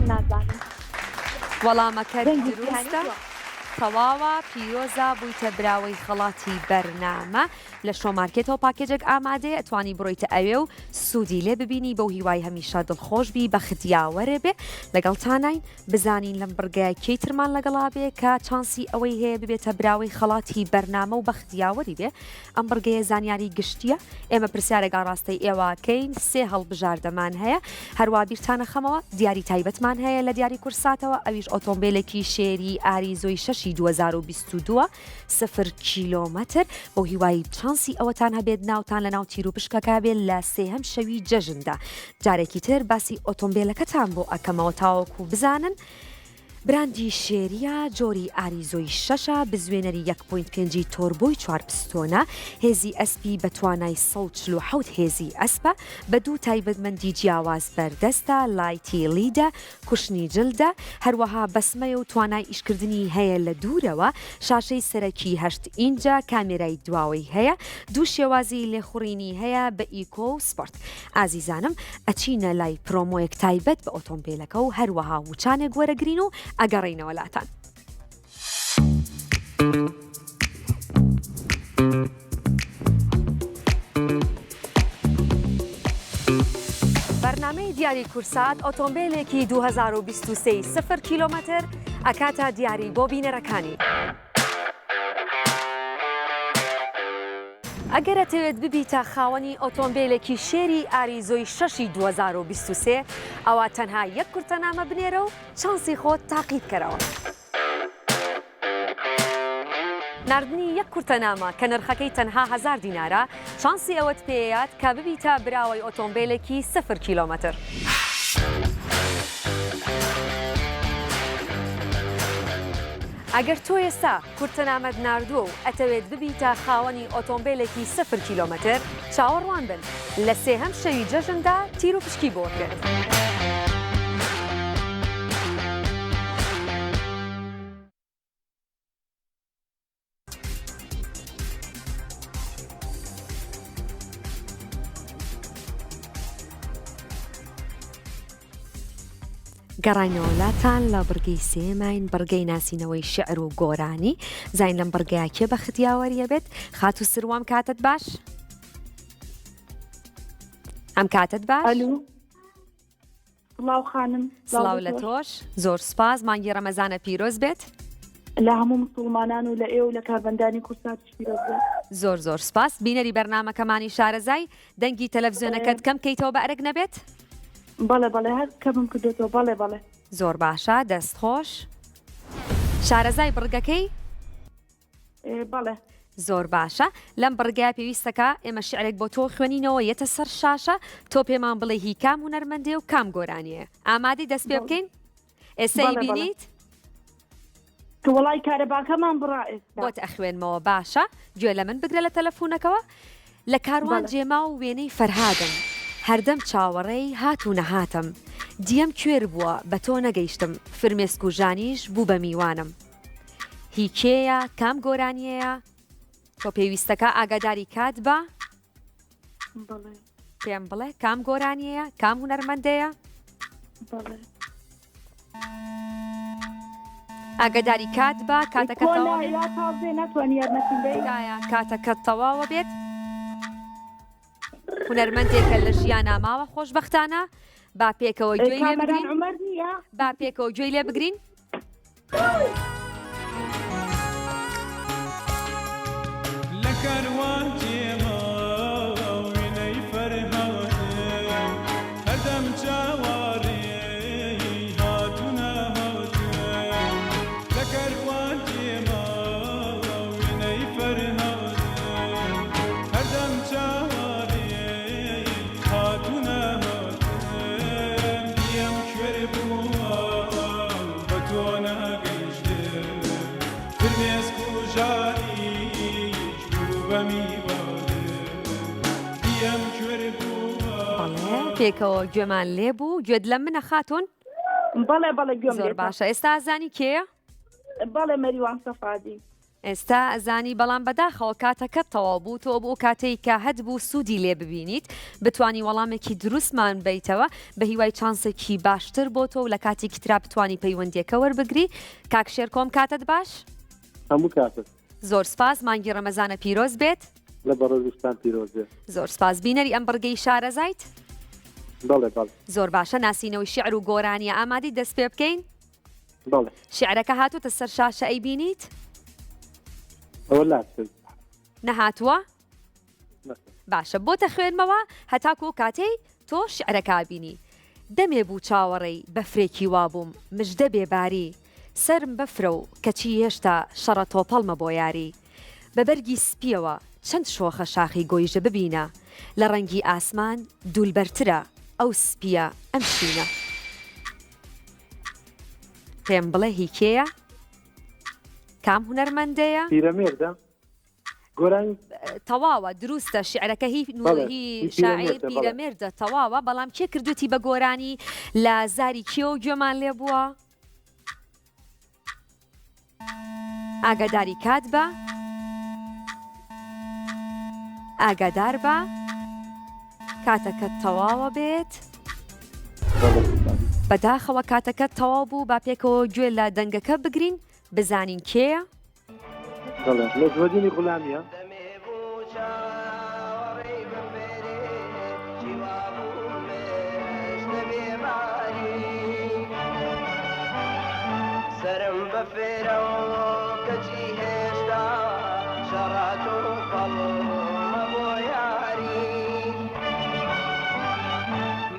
نازانم. وەڵامەکە دروستە؟ تەواوە، پیرۆزە، بوویتە براوەی خەڵاتی بەرنامە. لە شۆمارکێتەوە پاکێجێک ئامادەیە، ئەتوانی بڕۆیتە ئەوێ و سوودی لێ ببینی بەو هیوای هەمیشە دڵخۆش بی بە ختیاوەرێ بێ. لەگەڵتانین بزانین لەم بڕگای کەیترمان لەگەڵا بێ کە چانسی ئەوەی هەیە ببێتە براوەی خەڵاتی بەرنامە و بە ختیاوەری بێ. ئەم بڕگەیە زانیاری گشتیە. ئێمە پرسیارێکا ڕاستەی ئێوەکەین، 3 هەڵبژاردەمان هەیە. هەروە بیرتانە خەمەوە دیاری تایبەتمان هەیە لە دیاری کورساتەوە، ئەویش ئۆتۆمبیلێکی شێری ئاریزۆی 6 2022 0 کیلۆمەتر بۆ هیوای چانسی ئەوەتان هەبێت ناوتان لە ناو تیر و پشکەکە بێت لە سێهەم شەوی جەژندا. جارێکی تر باسی ئۆتۆمبیلەکەتان بۆ ئەکەمەوە تاوەکو بزانن. براندی شێریە، جۆری ئاریزۆی 6 بزوێنەری 1.5 تۆربۆی 4 پستۆنە، هێزی ئەسپی بە توانای 147 هێزی ئەسپە، بە 2 تایبەتمەندی جیاواز بەردەستە، لایتی لیدە، کوشتنی جلدە، هەروەها بەسمەیە و توانای ئیشکردنی هەیە لە دوورەوە، شاشەی سەرەکی 8 ئینجە، کامێرای دواوەی هەیە، 2 شێوازی لێخوڕینی هەیە بە ئیکۆ و سپۆرت. ئازیزانم ئەچینە لای پرۆمۆیەک تایبەت بە ئۆتۆمبیلەکە و هەروەها وچانێک وەرەگرین و ئەگەڕینەوە لاتان. بەرنامەی دیاری کورسات ئۆتۆمبیلێکی 2023 0 کیلۆمەتر ئەکاتە دیاری بۆ بینەرەکانی. ئەگەرەتەوێت ببیتە خاوەنی ئۆتۆمبیلێکی شێری ئاریزۆی 6 2023 ئەوە تەنها یەک کورتەنامە بنێرە و چانسی خۆت تاقیب کەرەوە. ناردنی یەک کورتەنامە کە نرخەکەی تەنها 1000 دینارە شانسی ئەوەت پێیات کە ببیتە براوەی ئۆتۆمبیلێکی 0 کیلۆمەتر. ئەگەر تۆ ئێستا کورتەنامەت ناردووە و ئەتەوێت ببیتە خاوەنی ئۆتۆمبیلێکی 0 کیلۆمەتر چاوەڕوان بن لە سێهەم شەوی جەژندا تیر و پشکی بۆ کرێت. گەڕینەوەلاتان لە بڕگەی سێماین بڕگەی ناسینەوەی شعر و گۆرانی زین لەم بڕگەیە کێ بە ختیاوەریە بێت خات و سروام کاتت باش؟ ئەم کاتت باش؟ ئەلو سڵاو خانم سڵاو لە تۆش زۆر سپاس مانگی ڕەمەزانە پیرۆز بێت لە هەموو مسلمانان و لە ئێوە لە کاربەندانی کورسات پیرۆز بێت. زۆر زۆر سپاس بینەری بەرنامەکەمانی شارەزای دەنگی تەلەڤیزیۆنەکەت کەم کەیتەوە بە ئەرەگ نەبێت؟ بەڵێ بەڵێ هەر کەمم کردێتەوە بەڵێ بەڵێ زۆر باشە دەست خۆش شارەزای بڕگەکەی بەڵێ زۆر باشە لەم بڕگای پێویستەکە ئێمە شعرێک بۆ تۆ خوێنینەوە یەتە سەر شاشە تۆ پێمان بڵێ هی کام هونەرمەندێ و کام گۆرانیە ئامادەی دەست پێ بکەین ئێستا بینیت تو وڵای کارەباکەمان بڕا ئێستا بۆت ئەخوێنمەوە باشە گوێ لە من بگرە لە تەلەفۆنەکەەوە لە کاروان جێما و وێنەی فەرهادم هەردەم چاوەڕێی هات و نەهاتم دیەم کوێر بووە بە تۆ نەگەیشتم فرمێسک و ژانیش بوو بە میوانم هی کێیە کام گۆرانیەیە تۆ پێویستەکە ئاگاداری کات بە پێم بڵێ کام گۆرانیەیە کام هونەرمەندەیە ئاگاداری کات بە کاتەکە کاتەکە تەواوە بێت هونەرمەندێکە لە ژیان ماوە خۆشبەختانە با پێکەوە گوێی لێ بگرین با پێکەوە گوێی لێ بگرین لە کاروان جێما وێنەی فەرهادێ هەردەم چاوەڕێ هاتوونە هاتێ لە کاروان جێما وێنەی فەرهادێ هەردەم چاوەڕێ هاتوونە هاتێ دیەم کوێر بووە بە تۆ نەگەیشتێ فرمێسک و ژانیش بوو بە میوانێ دیەم کوێر بووە پێکەوە گوێمان لێ بوو گوێت لە منە خاتون بەڵێ بەڵێ گوێم زۆر باشە ئێستا ئازانی کێیە؟ بەڵێ مەریوان سەفادی ئێستا ئەزانی بەڵام بەداخەوە کاتەکە تەواو بوو تۆ بۆ کاتێک کە هەت بوو سوودی لێ ببینیت بتانی وەڵامێکی دروستمان بیتەوە بە هیوای چانسێکی باشتر بۆ تۆ و لە کاتێکی ترا بتانی پەیوەندیەکە وەربگری کاکشێر کۆم کاتت باش؟ هەموو کاتت زۆر سپاس مانگی ڕەمەزانە پیرۆز بێت لە بەڕۆژستان پیرۆزێ زۆر سپاس بینەری ئەم بڕگەی شارەزایت بەڵێ بەڵێ زۆر باشە ناسینەوەی شعر و گۆرانیە ئامادەی دەست پێ بکەین بەڵێ شعرەکە هاتووتە سەر شاشە ئەی بینیت ئەوە لاتر نەهاتووە باشە بۆتە خوێنمەوە هەتاکۆ کاتەی تۆ شعرەکە بینی دەمێ بوو چاوەڕێی بەفرێکی وابووم مژدە بێباری سرم بەفرە و کەچی هێشتا شەڕە تۆپەڵمە بۆ یاری بە بەرگی سپیەوە چەند شۆخە شاخی گۆیژە ببینە لە ڕەنگی ئاسمان دوولبەرترە ئەو سپیە ئەم شینە پێم بڵێ هیکێیە کام هونەرمەندەیە پیرەمێردە گۆرانی تەواوە دروستە شعرەکە هی شاعیر پیرەمێردە تەواوە بەڵام کێ کردوتی بە گۆرانی لە زاری کێ و گوێمان لێ بووە ئاگاداری کات بە ئاگادار بە کاتەکە تەواوە بێت بەداخەوە کاتەکە تەواو بوو با پێکەوە گوێ لە دەنگەکە بگرین بزانین کێیە لە زوەدینی غولامیە سرم بەفێرە کەچی هێشتا شەڕات و پەڵمە بۆ یاری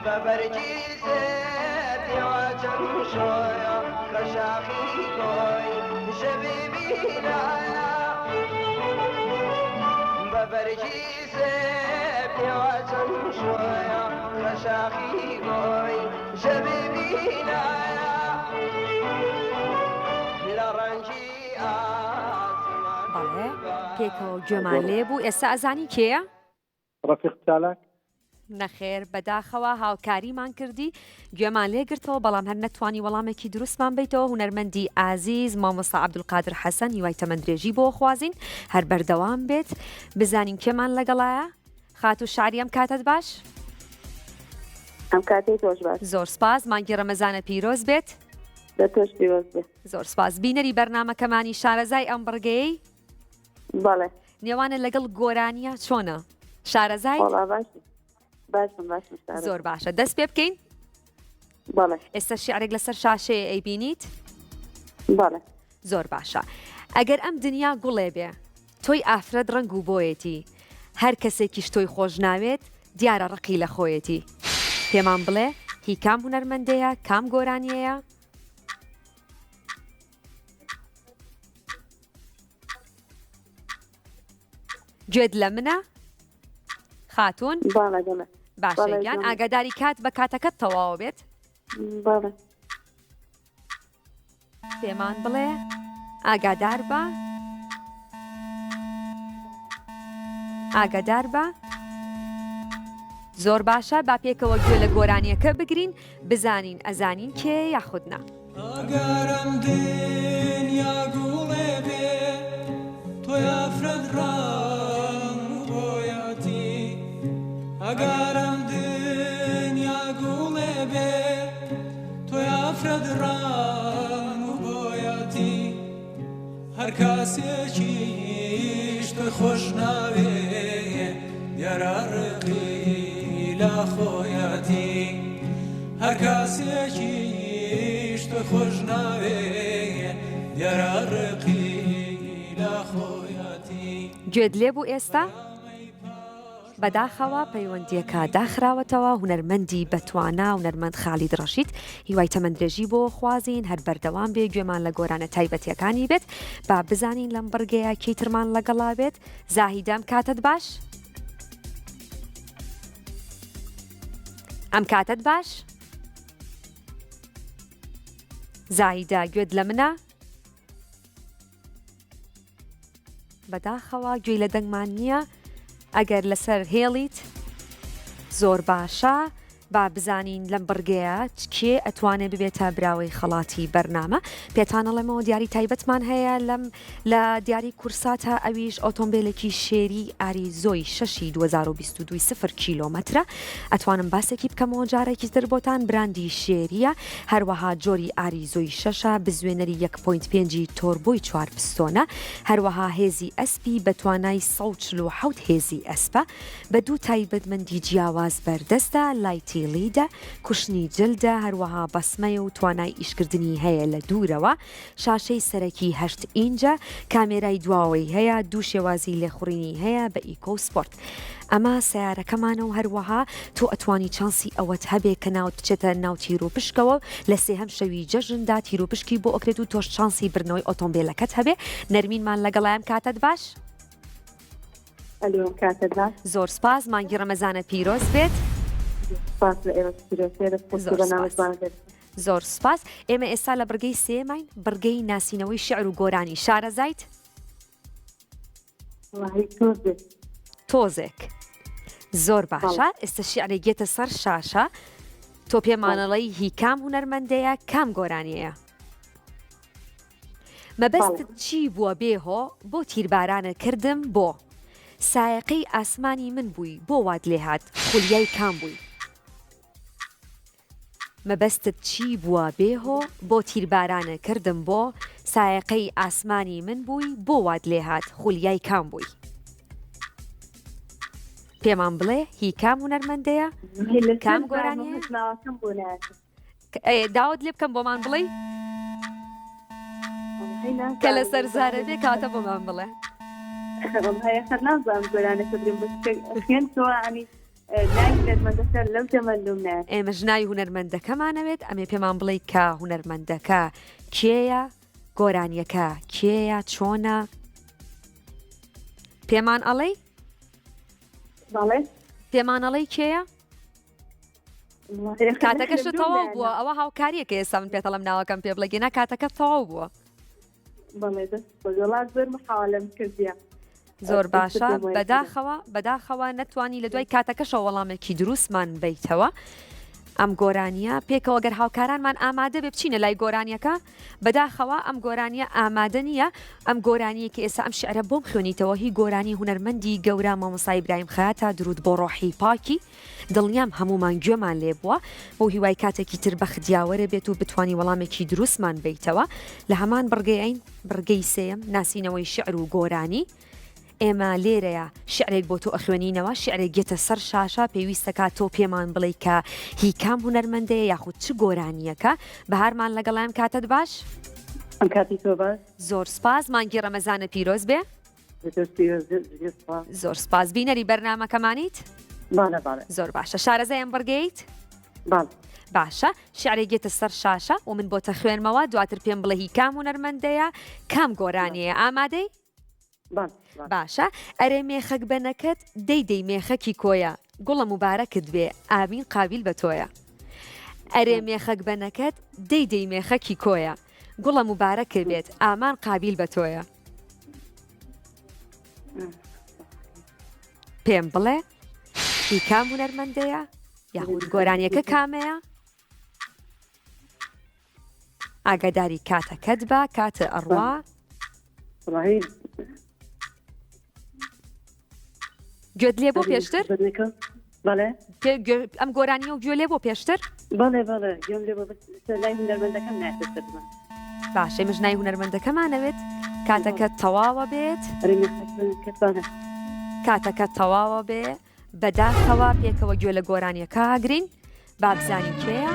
بە بەرگی سێتەوە چەند شۆیە کە شاخی کۆی شەوی بینایە بەبەرگی سێپیاچەند شۆیە خەشاخی بۆی ژەبێ بینایە لە ڕەنگی بەڵێ پێکەوە گوێمان لێ بوو. ئێستا ئەزانی کێیە؟ ڕەفیق چالاک. نەخێر بەداخەوە هاوکاریمان کردی گوێمان لێگرتەوە بەڵام هەر نەتوانی وەڵامێکی دروستمان بیتەوە. هونەرمەندی ئازیز مامۆستا عەبدولقادر حەسەن هیوای تەمەندرێژی بۆ خوازین هەر بەردەوام بێت بزانین کێمان لەگەڵایە. خات و شعری ئەم کاتت باش؟ ئەم کاتەی تۆش باش. زۆر سپاس. مانگی ڕەمەزانە پیرۆز بێت. بە تۆش پیرۆز بێت. زۆر سپاس. بینەری بەرنامەکەمانی شارەزای ئەم بڕگەیەی بەڵێ نێوانە لەگەڵ گۆرانیە چۆنە؟ شارەزای وەڵا باشم زۆر باشە. دەست پێ بکەین. بەڵێ ئێستا شیعرێک لەسەر شاشەیە ئەیبینیت؟ بەڵێ زۆر باشە. ئەگەر ئەم دنیا گوڵێ بێ تۆی ئافرەت ڕنگ و بۆیەتی هەر کەسێکیش تۆی خۆش ناوێت دیارە ڕقی لە خۆیەتی. پێمان بڵێ هی کام هونەرمەندەیە کام گۆرانیەیە؟ گوێت لە منە؟ خاتون؟ بەڵێ دەڵێ باشە گیان ئاگاداری کات بە کاتەکەت تەواو بێت. بەڵێ پێمان بڵێ ئاگادار بە ئاگادار بە زۆر باشە. با پێکەوە گوێ لە گۆرانیەکە بگرین بزانین ئەزانین کێ یاخودنا. ئەگەرم دنیا گوڵێ بێ تۆی ئافرەت ڕەنگ و بۆیەتی ئەگەرم دنیا گوڵێ بێ تۆی ئافرەت ڕەنگ و بۆیەتی هەر کاسێکیش تۆی خۆش ناوێ دیارە ڕقی لە خۆیەتی هەر کاسێکیش تۆی خۆش ناوێ دیارە ڕقی لە خۆیەتی. گوێت لێ بوو ئێستا؟ بەداخەوە پەیوەندیەکە داخراوەتەوە. هونەرمەندی بەتوانە هونەرمەند خالید ڕەشید هیوای تەمەندرێژی بۆ خوازین هەر بەردەوام بێ گوێمان لە گۆرانە تایبەتیەکانی بێت. با بزانین لەم بڕگەیە کەیترمان لەگەڵا بێت. زاهیدەم کاتت باش؟ ئەم کاتت باش؟ زاهیدا گوێت لە منە؟ بەداخەوە گوێی لە دەنگمان نییە. ئەگەر لەسەر هێڵیت زۆر باشە. با بزانین لەم بڕگەیە کێ ئەتوانێت ببێتە براوەی خەڵاتی بەرنامە. پێتانەڵێمەوە دیاری تایبەتمان هەیە لە دیاری کورساتە ئەویش ئۆتۆمبیلێکی شێری ئاریزۆی 6 2022 0 کیلۆمەترە. ئەتوانم باسێکی بکەمەوە جارێکی تر بۆتان. براندی شێریە هەروەها جۆری ئاریزۆی 6 بزوێنەری 1.5 تۆربۆی 4 پستۆنە هەروەها هێزی ئەسپی بە توانای 147 هێزی ئەسپە بە دوو تایبەتمەندی جیاواز بەردەستە لایتی لیدە کوشتنی جلدە هەروەها بەسمەیە و توانای ئیشکردنی هەیە لە دوورەوە. شاشەی سەرەکی 8 ئینجە کامێرای دواوەی هەیە دوو شێوازی لێخوڕینی هەیە بە ئیکۆسپۆرت. ئەمە سیارەکەمانە و هەروەها تۆ ئەتوانی چانسی ئەوەت هەبێ کە ناوت بچێتە ناو تیرۆپشکەوە لە سێهەم شەوی جەژندا تیرۆپشکی بۆ ئۆکرێت و تۆش چانسی برنەوەی ئۆتۆمبیلەکەت هەبێ. نەرمینمان لەگەڵایەم کاتت باش؟ ئەلۆ کاتت باش. زۆر سپاس. مانگی ڕەمەزانە پیرۆز بێت. زۆر سپاس. ئێمە ئێستا لە بڕگەی سێماین بڕگەی ناسینەوەی شیعر و گۆرانی. شارەزایت؟ تۆزێک. زۆر باشە. ئێستا شیعرێک گێتە سەر شاشە. تۆ پێمانەڵی هی کام هونەرمەندەیە کام گۆرانیەیە؟ مەبەستت چی بووە بێهۆ بۆ تیربارانە کردم بۆ سایقەی ئاسمانی من بووی بۆ وات لێ هات خولیای کام بووی؟ مەبەستت چی بووە بێهۆ بۆ تیربارانە کردم بۆ سایقەی ئاسمانی من بووی بۆ وات لێ هات خولیای کام بووی؟ پێمان بڵێ هی کام هونەرمەندەیە کام گۆرانیە؟ داوت لێ بکەم بۆمان بڵێ کە لە سەرزارە بێ کاتە بۆمان بڵێ. ئێمەش ناوی هونەرمەندەکەمانەوێت ئەمێ پێمان بڵێ کە هونەرمەندەکە کێیە گۆرانیەکە کێیە چۆنە پێمان ئەڵێ بەڵێ پێمانەڵی کێیە؟ کاتەکەش تەواو بووە ئەوە هاوکاریەکە ئێستا من پێتەڵم ناوەکەم پێ بڵێگەنا کاتەکە تەواو بووە. بەڵێ دەست بەگەڵات زۆر محاولەم کردیە. زۆر باشە بەداخەوە نەتوانی لە دوای کاتەکەشەوە وەڵامێکی دروستمان بیتەوە. ئەم گۆرانیە پێکەوە گەر هاوکارانمان ئامادە بێ بچینە لای گۆرانیەکە بەداخەوە ئەم گۆرانیە ئامادە نییە. ئەم گۆرانیەکە ئێستا ئەم شعرە بۆم خوێنیتەوە هی گۆرانی هونەرمەندی گەورە مامۆستا ئیبراهیم خەیاتە درود بۆ ڕۆحی پاکی. دڵنیام هەمومان گوێمان لێ بووە بۆ هیوای کاتێکی تر بەختیاوەرە بێت و بتوانی وەڵامێکی دروستمان بیتەوە. لە هەمان بڕگەی سێم ناسینەوەی شعر و گۆرانی. ئێمە لێرەیە شعرێک بۆ تۆ ئەخوێنینەوە شعرێک گێتە سەر شاشە پێویستەکە تۆ پێمان بڵێ کە هی کام هونەرمەندەیە یاخود چ گۆرانیەکە بەهارمان لەگەڵام کاتت باش؟ ئەم کاتی تۆ باش. زۆر سپاس مانگی ڕەمەزانە پیرۆز بێ. زۆر سپاس بینەری بەرنامەکەمانیت؟ زۆر باشە شارەزایان بڕگەیت؟ باشە شعرێک گێتە سەر شاشە و من بۆتە خوێنمەوە دواتر پێم بڵێ هی کام هونەرمەندەیە کام گۆرانیەیە ئامادەی؟ باشە ئەرێ مێخەک بەنەکەت دەی مێخەکی کۆیە گوڵە موبارەکت بێ ئامین قابل بە تۆیە. ئەرێ مێخەک بەنەکەت دەی مێخەکی کۆیە گوڵە موبارەکە بێت ئامان قابل بە تۆیە. پێم بڵێ هی کام هونەرمەندەیە یاخود گۆرانیەکە کامەیە؟ ئاگاداری کاتەکەت بە کاتە ئەڕوا. گوێت لێ بۆ پێشتر؟ ئەم گۆرانیە و گوێ لێ بۆ پێشتر؟ باشێ مژ نای هونەرمەندەکەمانەوێت کاتەکە تەواوە بێت کاتەکە تەواوە بێ بەداخەوە پێکەوە گوێ لە گۆرانیەکە ئاگرین با بزانین کێیە؟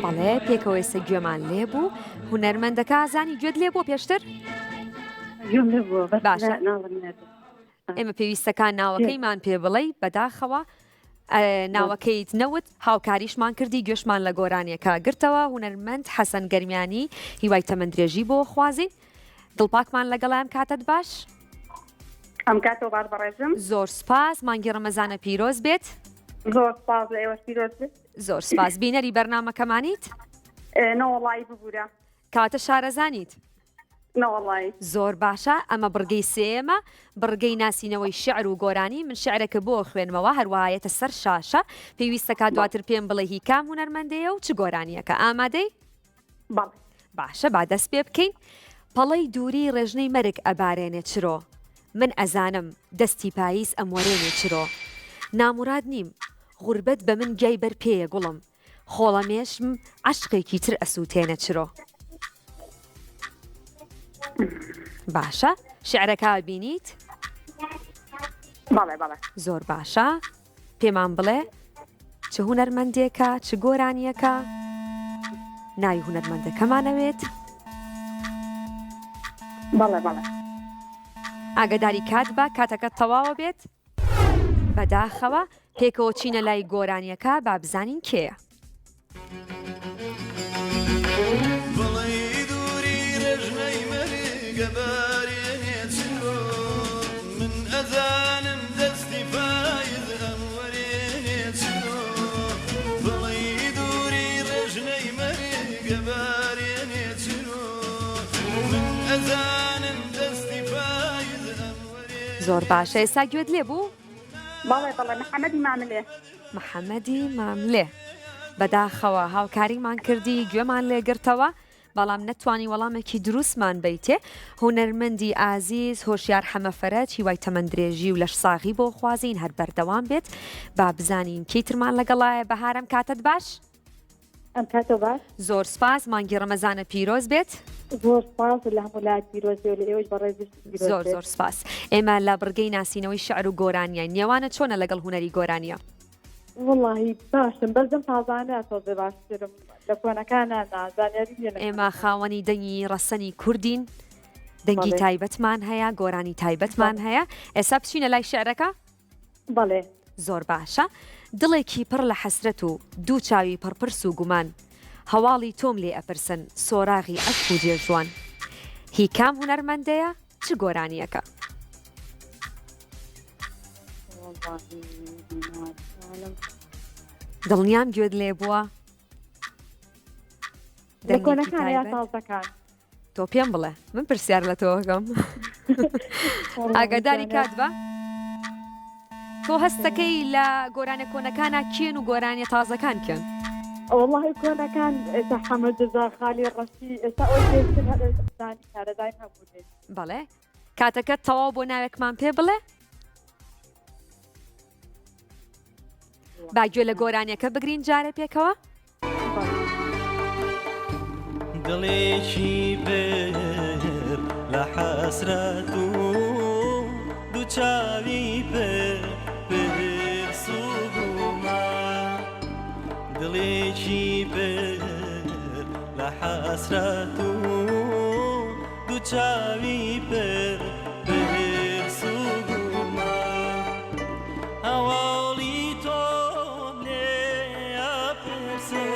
بەڵێ پێکەوە ئێستا گوێمان لێ بوو هونەرمەندەکە ئازانی گوێت لێ بۆ پێشتر؟ باشە ئێمە پێویستەکان ناوەکەیمان پێ بڵێ بەداخەوە ناوەکەیت نەوت هاوکاریشمان کردی گوێشمان لە گۆرانیەکە گرتەوە هونەرمەند حەسەن گەرمیانی هیوای تەمەندرێژی بۆ خوازین دڵپاکمان لەگەڵام کاتت باش؟ ئەم کاتۆ باش بەڕێزم. زۆر سپاس مانگی ڕەمەزانە پیرۆز بێت. زۆر سپاس لە ئێوەش پیرۆز بێت. زۆر سپاس بینەری بەرنامەکەمانیت؟ نەوەڵی ببوورە. کاتە شارەزانیت؟ نەوەڵی. زۆر باشە ئەمە بڕگەی سێمە بڕگەی ناسینەوەی شعر و گۆرانی من شعرەکە بۆ خوێنمەوە هەروایەتە سەر شاشە پێویستەکە دواتر پێم بڵێ هی کام هونەرمەندەیە و چ گۆرانیەکە ئامادەی؟ باشە با دەست پێ بکەین. پەڵەی دووری ڕێژنەی مەرگ ئەبارێنێ چرۆ من ئەزانم دەستی پاییز ئەموەرێنێ چرۆ ناموراد نیم غوربەت بە من گیای بەر پێیە گوڵم خۆڵەمێشم عشقێکی تر ئەسووتێنە چرۆ. باشە شعرەکە بینیت؟ زۆر باشە پێمان بڵێ چ هونەرمەندێکە چ گۆرانیەکە ناوی هونەرمەندەکەمانەوێت؟ ئاگداری کات بە کاتەکە تەواوە بێت بەداخەوە پێکەوە چینە لای گۆرانیەکە با بزانین کێیە؟ زۆر باشە ئێستا گوێت لێ بوو؟ محەممەدی ماملێ. محەممەدی ماملێ بەداخەوە هاوکاریمان کردی گوێمان لێگرتەوە بەڵام نەتوانی وەڵامێکی دروستمان بیتێ هونەرمەندی ئازیز هۆشیار حەمەفەرەت هیوای تەمەندرێژی و لەش ساغی بۆ خوازین هەر بەردەوام بێت با بزانین کەیترمان لەگەڵایە بەهارم کاتت باش؟ ئەم کاتۆ باش. زۆر سپاس مانگی ڕەمەزانە پیرۆز بێت. زۆر سپاس لە هەموولات پیرۆزی و لە ئێوەش بەڕێزی زۆر سپاس. ئێمە لە بڕگەی ناسینەوەی شعر و گۆرانیە نێوانە چۆنە لەگەڵ هونەری گۆرانیە؟ والله باشم بەردەم تازانە تۆزێ باشترم لە کۆنەکانە زانیاری ئێمە خاوەنی دەنگی ڕەسەنی کوردین دەنگی بەڵێ. تایبەتمان هەیە گۆرانی تایبەتمان هەیە ئێستا بچینە لای شعرەکە بەڵێ زۆر باشە دڵێکی پڕ لە حەسرەت و دوو چاوی پڕپرس و گومان هەواڵی تۆم لێ ئەپرسن سۆراغی ئەشک و جێژوان هی کام هونەرمەندەیە چ گۆرانیەکە دڵنیام گوێت لێ بووە لە کۆنەکان یا تازەکان تۆ پێم بڵێ من پرسیار لە تۆگەم ئاگاداری کات بە تۆ هەستەکەی لە گۆرانە کۆنەکانە کێن و گۆرانیە تازەکان کێن والله کۆنەکان ئێستا حەمەد جەزار خالی ڕەشی ئێستا ئەوی پێشتر هەرزانی کارەدای هەبوونێ بەڵێ کاتەکەت تەواو بۆ ناوێکمان پێ بڵێ باگوێ لە گۆرانیەکە بگرین جارە پێکەوە دڵێکی بێر لە حەسرەت و دوو چاوی پرس و گومان دڵێکی بێر لە حەسرەت و دوو چاوی پرس و گومان هەواڵی تۆم لێ ئەپرسێ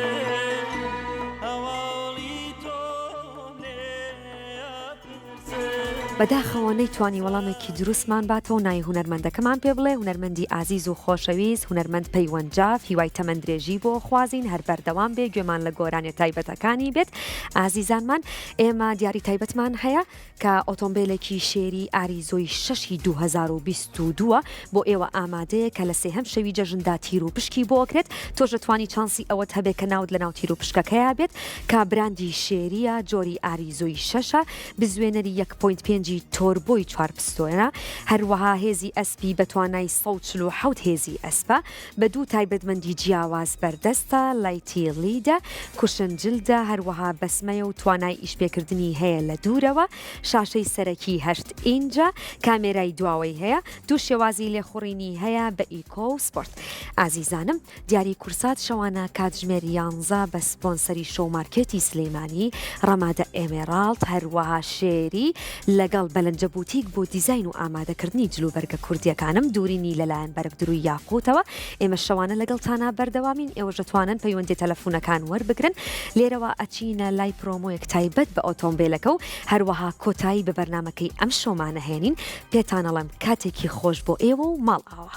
بەداخەوە نەیتوانی وەڵامێکی دروستمان باتەوە نای هونەرمەندەکەمان پێ بڵێ هونەرمەندی ئازیز و خۆشەویست هونەرمەند پەیوەنجاف هیوای تەمەندرێژی بۆ خوازین هەر بەردەوام بێ گوێمان لە گۆرانیە تایبەتەکانی بێت ئازیزانمان ئێمە دیاری تایبەتمان هەیە کە ئۆتۆمبیلێکی شێری ئاریزۆی 6 2022 بۆ ئێوە ئامادەیە کە لە سێهەم شەوی جەژندا تیر و پشکی بۆکرێت تۆژە توانی چانسی ئەوەت هەبێت کە ناوت لە ناو تیر و پشکەکەیە بێت کە براندی شێریە جۆری ئاریزۆی 6 بزوێنەری 1.5 تۆربۆی 4 پستۆنە هەروەها هێزی ئەسپی بە توانای 147 هێزی ئەسپە بە دوو تایبەتمەندی جیاواز بەردەستە لایتی لیدە کوشنجلدە هەروەها بەسمەیە و توانای ئیشپێکردنی هەیە لە دوورەوە شاشەی سەرەکی 8 ئینجە کامێرای دواوەی هەیە دوو شێوازی لێخوڕینی هەیە بە ئیکۆ و سپۆرت ئازیزانم دیاری کورسات شەوانە کاتژمێر 11 بە سپۆنسەری شۆمارکێتی سلەیمانی ڕەمادە ئێمێراڵت هەروەها شێری لەگەڵ بەلەنجە بوتیک بۆ دیزاین و ئامادەکردنی جلوبەرگە کوردیەکانم دوورینی لەلایەن بەرەبدروی یاقوتەوە ئێمە شەوانە لەگەڵتانە بەردەوامین ئێوە دەتوانن پەیوەندی تەلەفۆنەکان وەربگرن لێرەوە ئەچینە لای پرۆمۆیەک تایبەت بە ئۆتۆمبیلەکە و هەروەها کۆتایی بە بەرنامەکەی ئەم شۆمانە هێنین پێتانەڵم کاتێکی خۆش بۆ ئێوە و ماڵ ئاوە.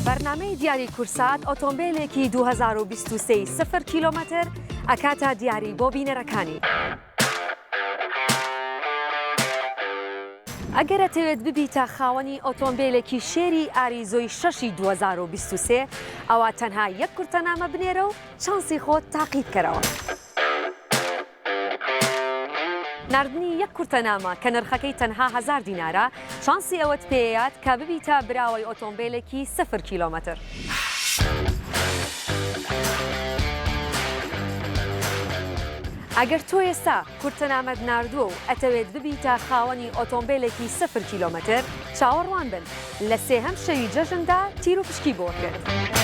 بەرنامەی دیاری کورسات ئۆتۆمبیلێکی 2023 0 کیلۆمەتر ئەکاتە دیاری بۆ بینەرەکانی. ئەگەر دەتەوێت ببیتە خاوەنی ئۆتۆمبیلێکی شێری ئاریزۆی 6 2023 ئەوە تەنها یەک کورتەنامە بنێرە و چانسی خۆت تاقیب کەرەوە. نردنی یەک کورتەنامە کە نرخەکەی تەنها 1000 دینارە چانسی ئەوەت پێیات کە ببیتە براوەی ئۆتۆمبیلێکی 0 کیلۆمەتر. ئەگەر تۆ ئێستا کورتەنامەت ناردووە و ئەتەوێت ببیتە خاوەنی ئۆتۆمبیلێکی 0 کیلۆمەتر چاوەڕوان بن لە سێهەم شەوی جەژندا تیر و پشکی بۆکرێت.